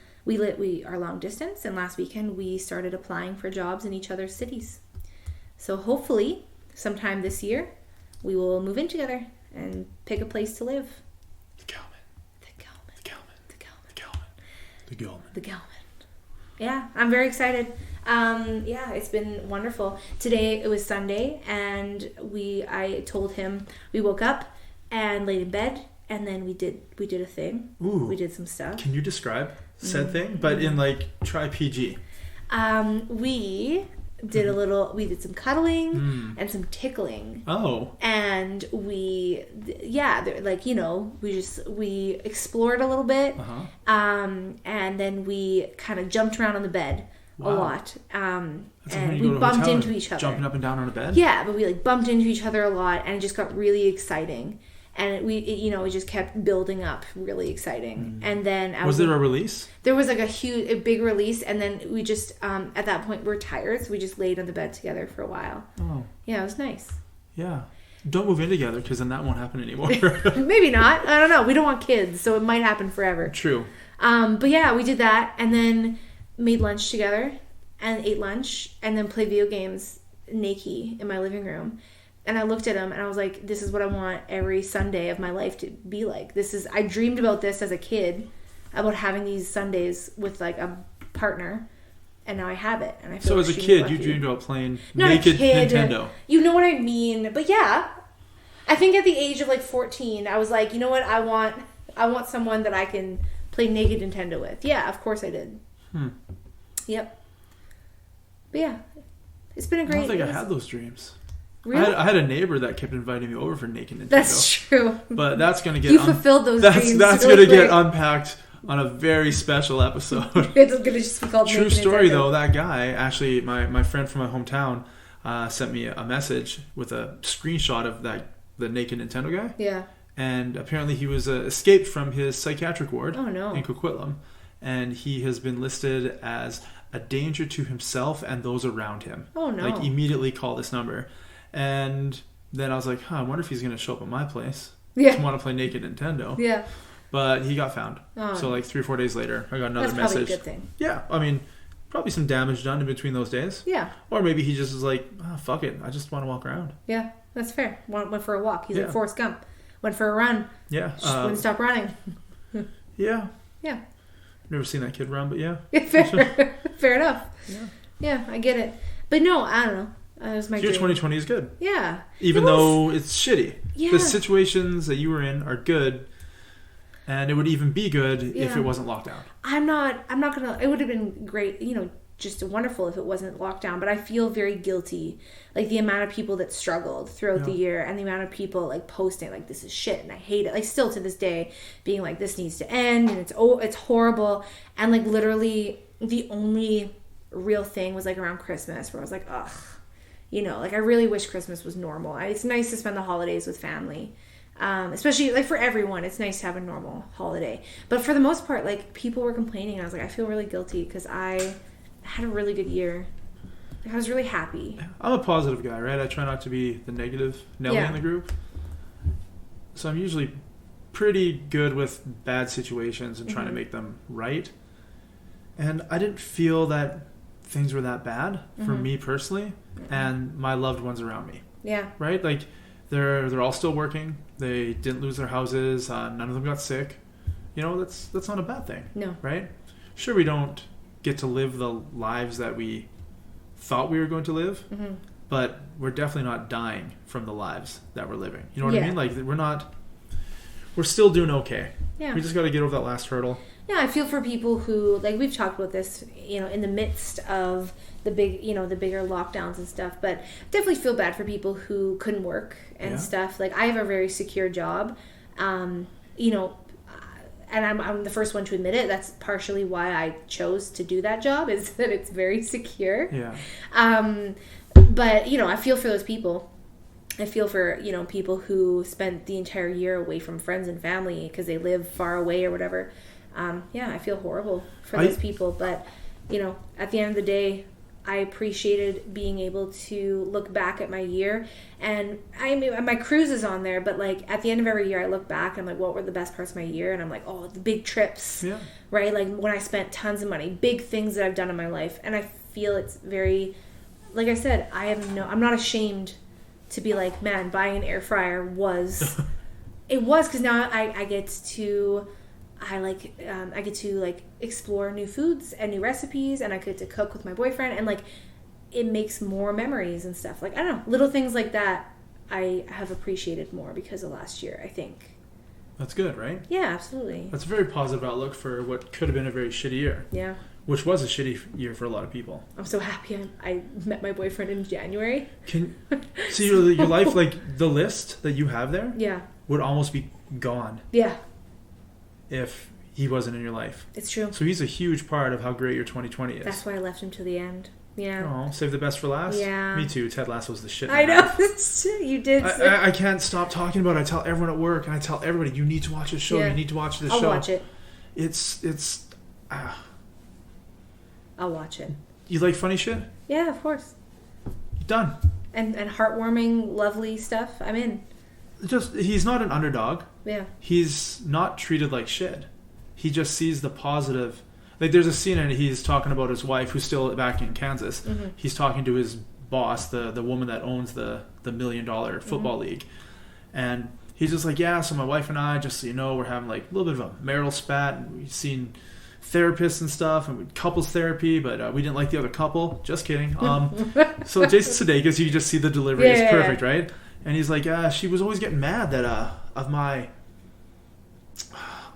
are long distance, and last weekend we started applying for jobs in each other's cities. So hopefully, sometime this year, we will move in together and pick a place to live. The Gelman. Yeah, I'm very excited. Yeah, it's been wonderful. Today it was Sunday, and I told him, we woke up and laid in bed, and then we did a thing. Ooh. We did some stuff. Can you describe said thing, but in like try PG? We did some cuddling and some tickling. Oh. And we explored a little bit. And then we kind of jumped around on the bed a lot. And we bumped into each other. Jumping up and down on a bed? Yeah, but we like bumped into each other a lot, and it just got really exciting. And it just kept building up, really exciting. And then was there a release? There was like a big release, and then we just at that point we're tired, so we just laid on the bed together for a while. Oh, yeah, it was nice. Yeah, don't move in together, because then that won't happen anymore. Maybe not. I don't know. We don't want kids, so it might happen forever. True. But yeah, we did that, and then made lunch together, and ate lunch, and then played video games naked in my living room. And I looked at him and I was like, this is what I want every Sunday of my life to be like. I dreamed about this as a kid, about having these Sundays with like a partner, and now I have it. And I feel so as a kid, lucky. You dreamed about playing naked Nintendo. You know what I mean? But yeah, I think at the age of like 14, I was like, you know what? I want someone that I can play naked Nintendo with. Yeah, of course I did. Yep. But yeah, it's been a great. I don't think I had those dreams. Really? I had a neighbor that kept inviting me over for naked Nintendo. That's true. But that's going to get... You fulfilled those dreams. That's going to get unpacked on a very special episode. It's going to just be called True naked story, Nintendo. though. That guy, actually, my friend from my hometown, sent me a message with a screenshot of the naked Nintendo guy. Yeah. And apparently he was escaped from his psychiatric ward in Coquitlam. And he has been listed as a danger to himself and those around him. Oh, no. Like, immediately call this number. And then I was like, I wonder if he's going to show up at my place. Yeah. To want to play naked Nintendo. Yeah. But he got found. Oh. So like 3 or 4 days later, I got another message. That's probably a good thing. Yeah. I mean, probably some damage done in between those days. Yeah. Or maybe he just was like, fuck it. I just want to walk around. Yeah. That's fair. Went for a walk. He's like Forrest Gump. Went for a run. Yeah. Just wouldn't stop running. Yeah. Yeah. Never seen that kid run, but yeah. Fair enough. Yeah. Yeah, I get it. But no, I don't know. That was my Your dream. 2020 is good. Yeah. Even though it's shitty. Yeah. The situations that you were in are good. And it would even be good if it wasn't locked down. I'm not gonna, it would have been great, just wonderful if it wasn't locked down, but I feel very guilty. Like the amount of people that struggled throughout the year, and the amount of people like posting like, this is shit and I hate it. Like still to this day being like, this needs to end and it's horrible. And like literally the only real thing was like around Christmas where I was like, ugh. Like I really wish Christmas was normal. It's nice to spend the holidays with family. Especially like for everyone, it's nice to have a normal holiday. But for the most part, like people were complaining. And I was like, I feel really guilty because I had a really good year. Like, I was really happy. I'm a positive guy, right? I try not to be the negative Nelly in the group. So I'm usually pretty good with bad situations and trying to make them right. And I didn't feel that things were that bad for me personally and my loved ones around me. Yeah. Right? Like They're all still working. They didn't lose their houses. None of them got sick. You know, that's not a bad thing. No. Right? Sure, we don't get to live the lives that we thought we were going to live, but we're definitely not dying from the lives that we're living. You know what I mean? Like, we're still doing okay. Yeah. We just got to get over that last hurdle. Yeah, I feel for people who, like, we've talked about this, you know, in the midst of the big, you know, the bigger lockdowns and stuff, but definitely feel bad for people who couldn't work and stuff. Like, I have a very secure job, you know, and I'm the first one to admit it. That's partially why I chose to do that job, is that it's very secure. Yeah. But, you know, I feel for those people. I feel for, you know, people who spent the entire year away from friends and family because they live far away or whatever. Yeah, I feel horrible for those people. But, you know, at the end of the day, I appreciated being able to look back at my year. And I mean, my cruise is on there, but, like, at the end of every year, I look back and I'm like, what were the best parts of my year? And I'm like, oh, the big trips, right? Like, when I spent tons of money, big things that I've done in my life. And I feel it's very, like I said, I'm not ashamed to be like, man, buying an air fryer was, it was, because now I get to explore new foods and new recipes, and I get to cook with my boyfriend, and, like, it makes more memories and stuff. Like, I don't know, little things like that I have appreciated more because of last year, I think. That's good, right? Yeah, absolutely. That's a very positive outlook for what could have been a very shitty year. Yeah. Which was a shitty year for a lot of people. I'm so happy I met my boyfriend in January. So your life, like, the list that you have there, would almost be gone. Yeah. If he wasn't in your life. It's true. So he's a huge part of how great your 2020 is. That's why I left him to the end. Yeah. Oh, save the best for last? Yeah. Me too. Ted Lasso was the shit. I know. You did. I can't stop talking about it. I tell everyone at work, and I tell everybody, you need to watch this show. You need to watch this show. I'll watch it. I'll watch it. You like funny shit? Yeah, of course. Done. And heartwarming, lovely stuff. I'm in. He's not an underdog. Yeah. He's not treated like shit. He just sees the positive. Like, there's a scene in it, he's talking about his wife, who's still back in Kansas. Mm-hmm. He's talking to his boss, the woman that owns the $1 million football league. And he's just like, yeah, so my wife and I, just so you know, we're having, like, a little bit of a marital spat. And we've seen therapists and stuff, and couples therapy, but we didn't like the other couple. Just kidding. So Jason Sudeikis, you just see the delivery is perfect, right? And he's like, she was always getting mad that of my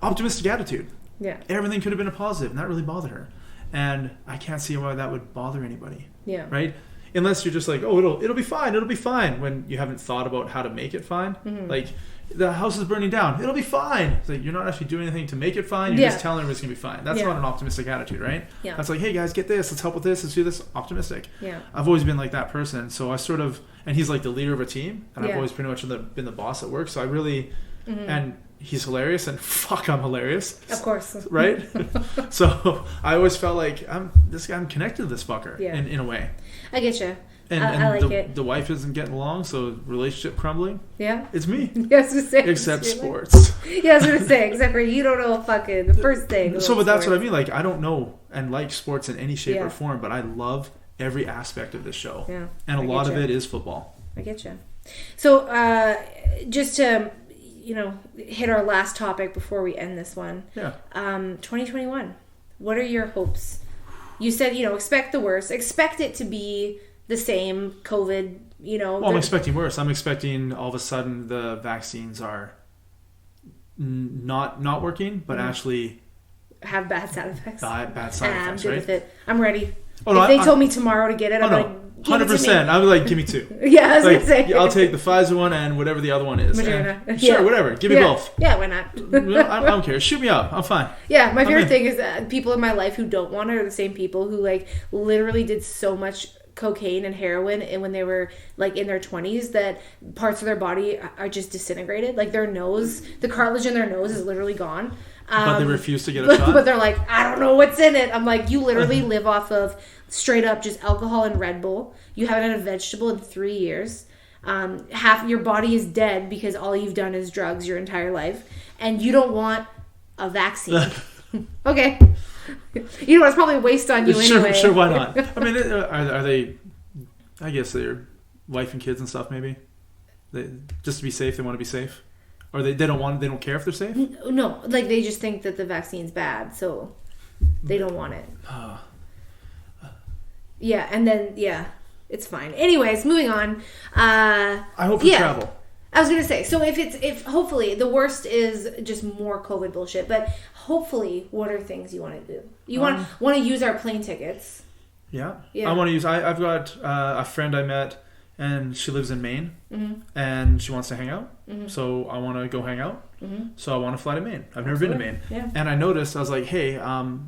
optimistic attitude. Yeah. Everything could have been a positive, and that really bothered her. And I can't see why that would bother anybody. Yeah. Right? Unless you're just like, oh, it'll be fine, when you haven't thought about how to make it fine. Mm-hmm. Like, the house is burning down. It'll be fine. It's like, you're not actually doing anything to make it fine. You're just telling everybody it's going to be fine. That's not an optimistic attitude, right? Yeah. That's like, hey, guys, get this. Let's help with this. Let's do this. Optimistic. Yeah. I've always been like that person. So I sort of... And he's like the leader of a team. And I've always pretty much been the boss at work. So I really... Mm-hmm. And he's hilarious. And fuck, I'm hilarious. Of course. Right? So I always felt like, I'm connected to this fucker in a way. I get you. And I like it. The wife isn't getting along, so relationship crumbling. Yeah. It's me. Yes, except sports. Yeah, I was going to say, except for you don't know fucking the first thing. So, but that's what I mean. Like, I don't know and like sports in any shape or form, but I love every aspect of this show. Yeah. And a lot of it is football. I get you. So, just to, hit our last topic before we end this one. Yeah. 2021. What are your hopes? You said, expect the worst. Expect it to be the same COVID, Well, I'm expecting worse. I'm expecting all of a sudden the vaccines are not working, but actually have bad side effects. Bad side effects, I'm good right? with it. I'm ready. Oh, if they told me tomorrow to get it, I'm like, 100%. I was like, give me two. Yeah, I was gonna say. I'll take the Pfizer one and whatever the other one is. Moderna. Sure, whatever. Give me both. Yeah, why not? I don't care. Shoot me up. I'm fine. Yeah, my favorite thing is that people in my life who don't want it are the same people who, like, literally did so much cocaine and heroin and when they were, like, in their 20s that parts of their body are just disintegrated. Like, their nose, the cartilage in their nose is literally gone. But they refuse to get a shot? But they're like, I don't know what's in it. I'm like, you literally live off of straight up just alcohol and Red Bull. You haven't had a vegetable in 3 years. Half your body is dead because all you've done is drugs your entire life. And you don't want a vaccine. Okay. It's probably a waste on you anyway. Sure, why not? I mean, are they, I guess they're wife and kids and stuff maybe? Just to be safe, they want to be safe, or they don't care if they're safe. No, like they just think that the vaccine's bad, so they don't want it. Yeah, and then it's fine. Anyways, moving on. I hope for travel. I was gonna say, so if hopefully the worst is just more COVID bullshit, but hopefully, what are things you want to do? You want to use our plane tickets? Yeah. I want to use. I've got a friend I met, and she lives in Maine, and she wants to hang out. So I want to go hang out. So I want to fly to Maine. I've never been to Maine, and I noticed I was like, hey,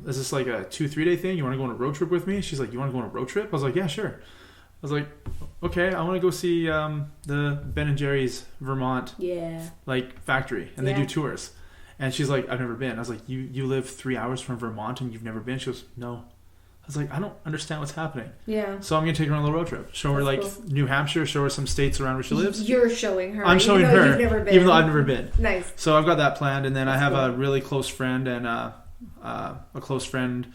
is this like a 2-3 day thing? You want to go on a road trip with me? She's like, you want to go on a road trip? I was like, yeah, sure. I was like, okay, I want to go see the Ben and Jerry's Vermont like factory, and they do tours. And she's like, I've never been. I was like, you live 3 hours from Vermont and you've never been? She goes, no. I was like, I don't understand what's happening. Yeah. So I'm gonna take her on a little road trip. Show her cool. New Hampshire. Show her some states around where she lives. You're showing her. I'm showing her. You've never been. Even though I've never been. Nice. So I've got that planned, and then I have a really close friend and a close friend,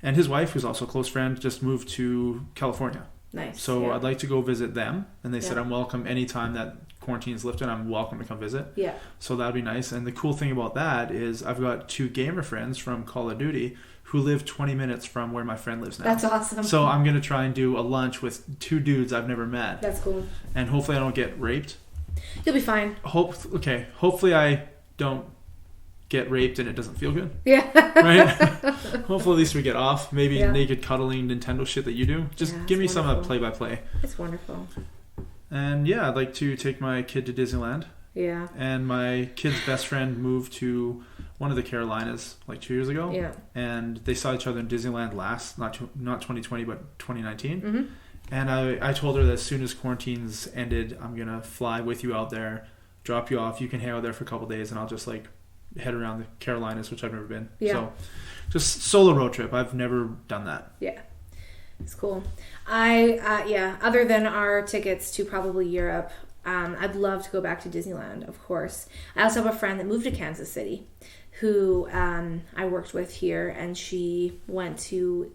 and his wife, who's also a close friend, just moved to California. Nice. So I'd like to go visit them, and they said I'm welcome anytime that quarantine is lifted. I'm welcome to come visit. Yeah. So that'd be nice. And the cool thing about that is I've got 2 gamer friends from Call of Duty who live 20 minutes from where my friend lives now. That's awesome. So I'm gonna try and do a lunch with 2 dudes I've never met. That's cool. And hopefully I don't get raped. You'll be fine. Hopefully I don't get raped and it doesn't feel good. Yeah. Right? Hopefully at least we get off. Maybe naked cuddling Nintendo shit that you do. Just give me wonderful. some play-by-play. It's wonderful. And I'd like to take my kid to Disneyland. Yeah. And my kid's best friend moved to one of the Carolinas like 2 years ago. Yeah. And they saw each other in Disneyland not 2020 but 2019. Mm-hmm. And I told her that as soon as quarantine's ended, I'm gonna fly with you out there, drop you off. You can hang out there for a couple days, and I'll just like head around the Carolinas, which I've never been. Yeah. So just solo road trip. I've never done that. Yeah. It's cool. Other than our tickets to probably Europe, I'd love to go back to Disneyland, of course. I also have a friend that moved to Kansas City who I worked with here, and she went to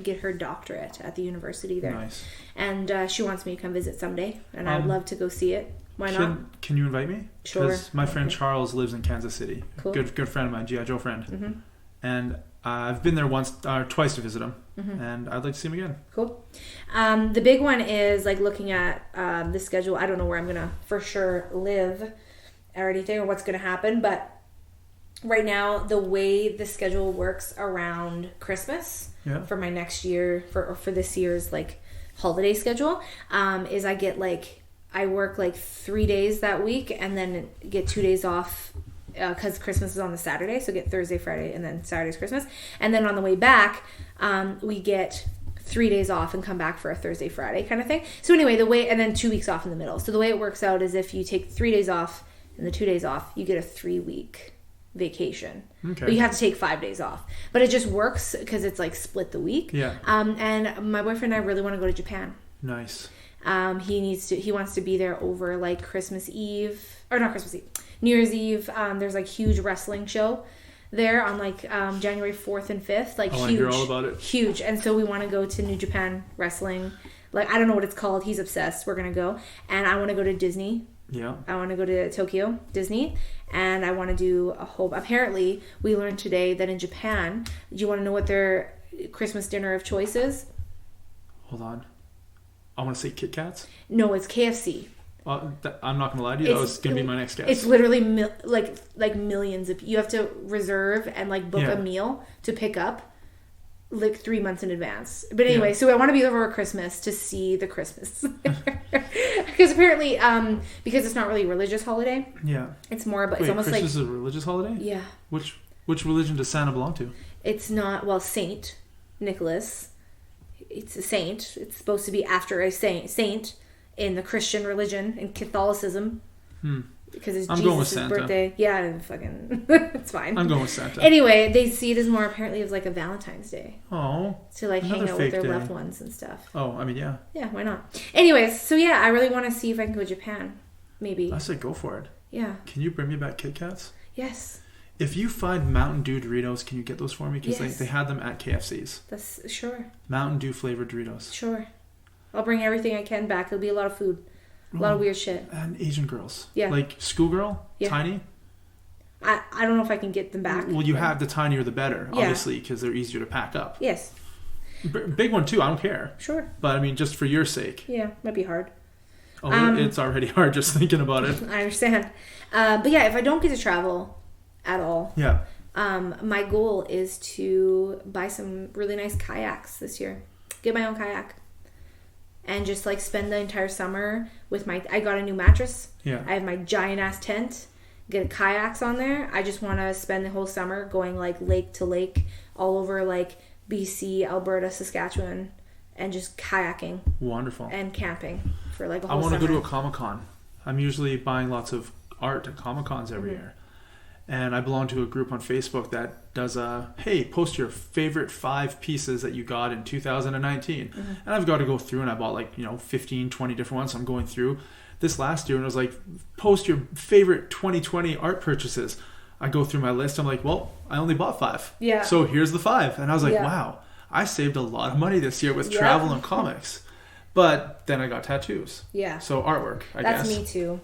get her doctorate at the university there. Nice. And she wants me to come visit someday, and I'd love to go see it. Why not? Can you invite me? Sure. Because my friend Charles lives in Kansas City. Cool. Good friend of mine, G.I. Joe friend. Mm-hmm. And I've been there twice to visit him, and I'd like to see him again. Cool. The big one is like looking at the schedule. I don't know where I'm gonna for sure live or anything, or what's gonna happen, but right now the way the schedule works around Christmas for my next year for this year's like holiday schedule is I work like 3 days that week and then get 2 days off. Because Christmas is on the Saturday, so get Thursday, Friday, and then Saturday's Christmas. And then on the way back, we get 3 days off and come back for a Thursday, Friday kind of thing. So anyway, and then 2 weeks off in the middle. So the way it works out is if you take 3 days off and the 2 days off, you get a 3-week vacation. Okay. But you have to take 5 days off. But it just works because it's like split the week. Yeah. And my boyfriend and I really want to go to Japan. Nice. He wants to be there over like Christmas Eve, or not Christmas Eve. New Year's Eve, there's like huge wrestling show there on like January 4th and 5th. Like huge. I hear all about it. Huge. And so we want to go to New Japan Wrestling. Like, I don't know what it's called. He's obsessed. We're going to go. And I want to go to Disney. Yeah. I want to go to Tokyo, Disney. And I want to do a whole... Apparently, we learned today that in Japan, do you want to know what their Christmas dinner of choice is? Hold on. I want to say Kit Kats? No, it's KFC. I'm not gonna lie to you. That was gonna be my next guess. It's literally like millions of. You have to reserve and like book a meal to pick up, like 3 months in advance. But anyway, so I want to be there over Christmas to see the Christmas, because apparently, because it's not really a religious holiday. Yeah, it's more, but it's almost Christmas like is a religious holiday. Yeah. Which religion does Santa belong to? It's not Saint Nicholas. It's a saint. It's supposed to be after a saint. In the Christian religion, in Catholicism, because it's Jesus' birthday. Yeah, fucking, it's fine. I'm going with Santa. Anyway, they see it as more apparently as like a Valentine's Day. Oh, to like hang out with their loved ones and stuff. Oh, I mean, yeah. Yeah, why not? Anyways, so yeah, I really want to see if I can go to Japan. Maybe. I said go for it. Yeah. Can you bring me back Kit Kats? Yes. If you find Mountain Dew Doritos, can you get those for me? Because they had them at KFC's. That's sure. Mountain Dew flavored Doritos. Sure. I'll bring everything I can back. It'll be a lot of food. A lot of weird shit. And Asian girls. Yeah. Like schoolgirl, tiny. I don't know if I can get them back. Well, you have the tinier the better, obviously, because they're easier to pack up. Yes. Big one too, I don't care. Sure. But I mean, just for your sake. Yeah, might be hard. Oh, it's already hard just thinking about it. I understand. But yeah, if I don't get to travel at all, my goal is to buy some really nice kayaks this year. Get my own kayak. And just like spend the entire summer with I got a new mattress. Yeah. I have my giant ass tent. Get kayaks on there. I just want to spend the whole summer going like lake to lake all over like BC, Alberta, Saskatchewan, and just kayaking. Wonderful. And camping for like a whole summer. I want to go to a Comic-Con. I'm usually buying lots of art at Comic-Cons every year. And I belong to a group on Facebook that does hey, post your favorite 5 pieces that you got in 2019. And I've got to go through, and I bought like, 15, 20 different ones. So I'm going through this last year, and it was like, post your favorite 2020 art purchases. I go through my list. I'm like, well, I only bought 5. Yeah. So here's the 5. And I was like, wow, I saved a lot of money this year with travel and comics. But then I got tattoos. Yeah. So artwork, I guess. That's me too.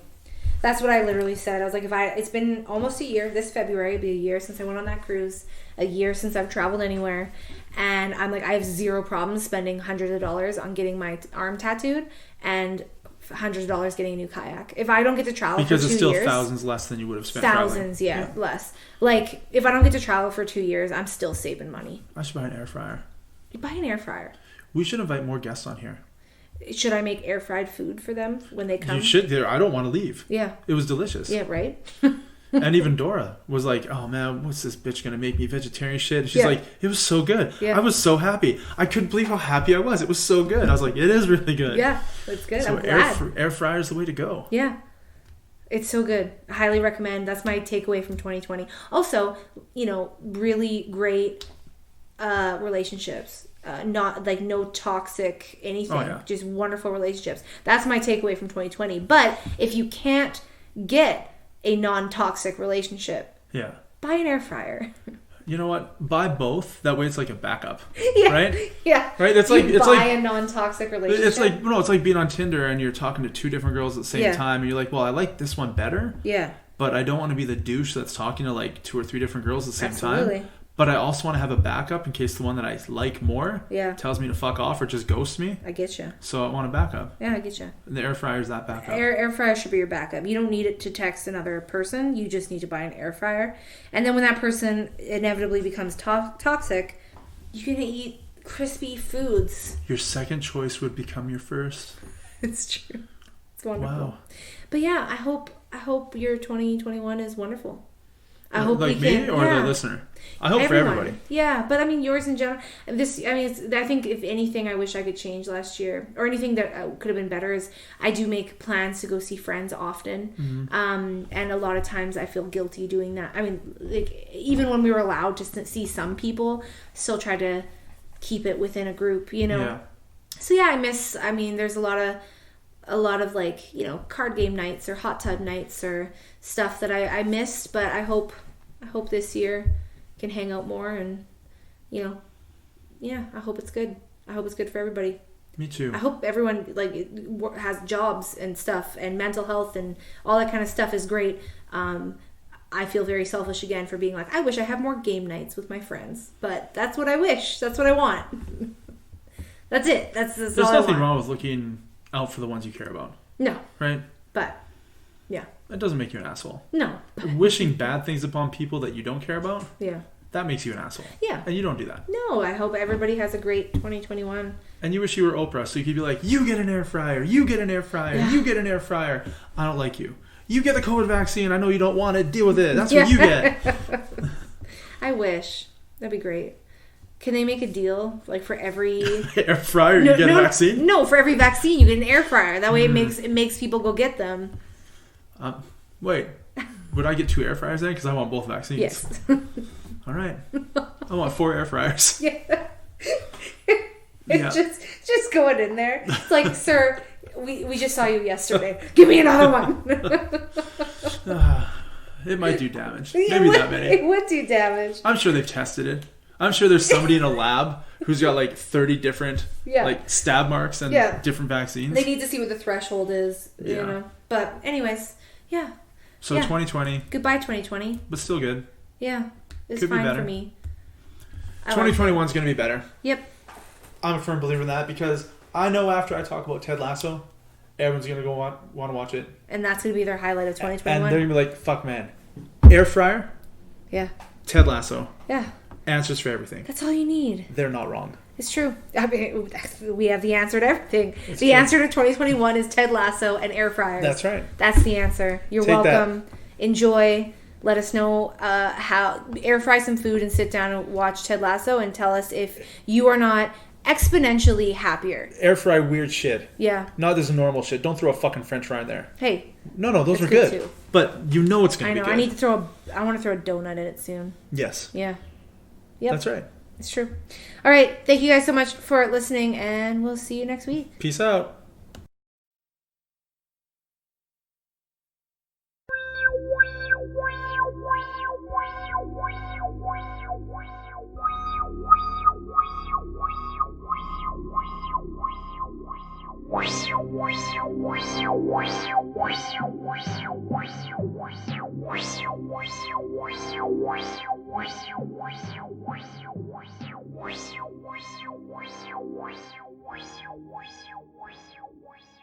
That's what I literally said. I was like, it's been almost a year. This February it'll be a year since I went on that cruise. A year since I've traveled anywhere. And I'm like, I have zero problems spending hundreds of dollars on getting my arm tattooed and hundreds of dollars getting a new kayak. If I don't get to travel because for 2 years... Because it's still thousands less than you would have spent thousands, yeah, less. Like, if I don't get to travel for 2 years, I'm still saving money. I should buy an air fryer. You buy an air fryer. We should invite more guests on here. Should I make air fried food for them when they come? You should. I don't want to leave. Yeah. It was delicious. Yeah, right? And even Dora was like, oh man, what's this bitch going to make me vegetarian shit? And she's like, it was so good. Yeah. I was so happy. I couldn't believe how happy I was. It was so good. I was like, it is really good. Yeah, it's good. So I'm glad. Air fryer is the way to go. Yeah. It's so good. I highly recommend. That's my takeaway from 2020. Also, really great relationships. Not like no toxic anything. Oh, yeah. Just wonderful relationships. That's my takeaway from 2020. But if you can't get a non-toxic relationship, buy an air fryer. You know what? Buy both. That way it's like a backup. Right? Yeah. Right? It's like a non-toxic relationship. It's like being on Tinder and you're talking to 2 different girls at the same time and you're like, well, I like this one better. Yeah. But I don't want to be the douche that's talking to like 2 or 3 different girls at the same time. But I also want to have a backup in case the one that I like more tells me to fuck off or just ghost me. I get you. So I want a backup. Yeah, I get you. And the air fryer is that backup. Air fryer should be your backup. You don't need it to text another person. You just need to buy an air fryer. And then when that person inevitably becomes toxic, you can eat crispy foods. Your second choice would become your first. It's true. It's wonderful. Wow. But yeah, I hope your 2021 is wonderful. I hope like me or the listener. I hope everyone. For everybody. Yeah, but I mean yours in general. I think if anything I wish I could change last year or anything that could have been better is I do make plans to go see friends often, and a lot of times I feel guilty doing that. I mean, like even when we were allowed to see some people, still try to keep it within a group, Yeah. So yeah, I mean, there's a lot of like, card game nights or hot tub nights or stuff that I missed, but I hope this year can hang out more and, I hope it's good. I hope it's good for everybody. Me too. I hope everyone has jobs and stuff and mental health and all that kind of stuff is great. I feel very selfish again for being like, I wish I had more game nights with my friends, but that's what I wish. That's what I want. That's it. That's There's nothing wrong with looking out for the ones you care about. No. Right? But, yeah. That doesn't make you an asshole. No. Wishing bad things upon people that you don't care about. Yeah. That makes you an asshole. Yeah. And you don't do that. No, I hope everybody has a great 2021. And you wish you were Oprah so you could be like, you get an air fryer, you get an air fryer, you get an air fryer. I don't like you. You get the COVID vaccine. I know you don't want it. Deal with it. That's what you get. I wish. That'd be great. Can they make a deal, like for every air fryer you get a vaccine? No, for every vaccine you get an air fryer. That way it makes people go get them. Wait, would I get 2 air fryers then? Because I want both vaccines. Yes. All right. I want 4 air fryers. Yeah. Just going in there. It's like, sir, we just saw you yesterday. Give me another one. It might do damage. Maybe that many. It would do damage. I'm sure they've tested it. I'm sure there's somebody in a lab who's got like 30 different Yeah. like stab marks and Yeah. different vaccines. They need to see what the threshold is, you Yeah. know. But anyways, yeah. So Yeah. 2020, Goodbye 2020. but still good. Yeah. It's Could be fine better. for me. I like 2021 is going to be better. Yep. I'm a firm believer in that because I know after I talk about Ted Lasso, everyone's going to go want to watch it. And that's going to be their highlight of 2021. And they're going to be like, fuck man. Air fryer, Yeah. Ted Lasso, Yeah. answers for everything. That's all you need. They're not wrong. It's true. I mean, we have the answer to everything. It's the true. answer to 2021 is Ted Lasso and air fryers. That's right. That's the answer. You're Take welcome. Enjoy. Let us know how air fry some food and sit down and watch Ted Lasso and tell us if you are not exponentially happier. Air fry weird shit. Yeah. Not this normal shit. Don't throw a fucking French fry in there. Hey. No, those It's were good good. too. But you know it's going I to know. be good. I need to throw. I want to throw a donut in it soon. Yes. Yeah. Yep. That's right. It's true. All right. Thank you guys so much for listening, and we'll see you next week. Peace out. Worse.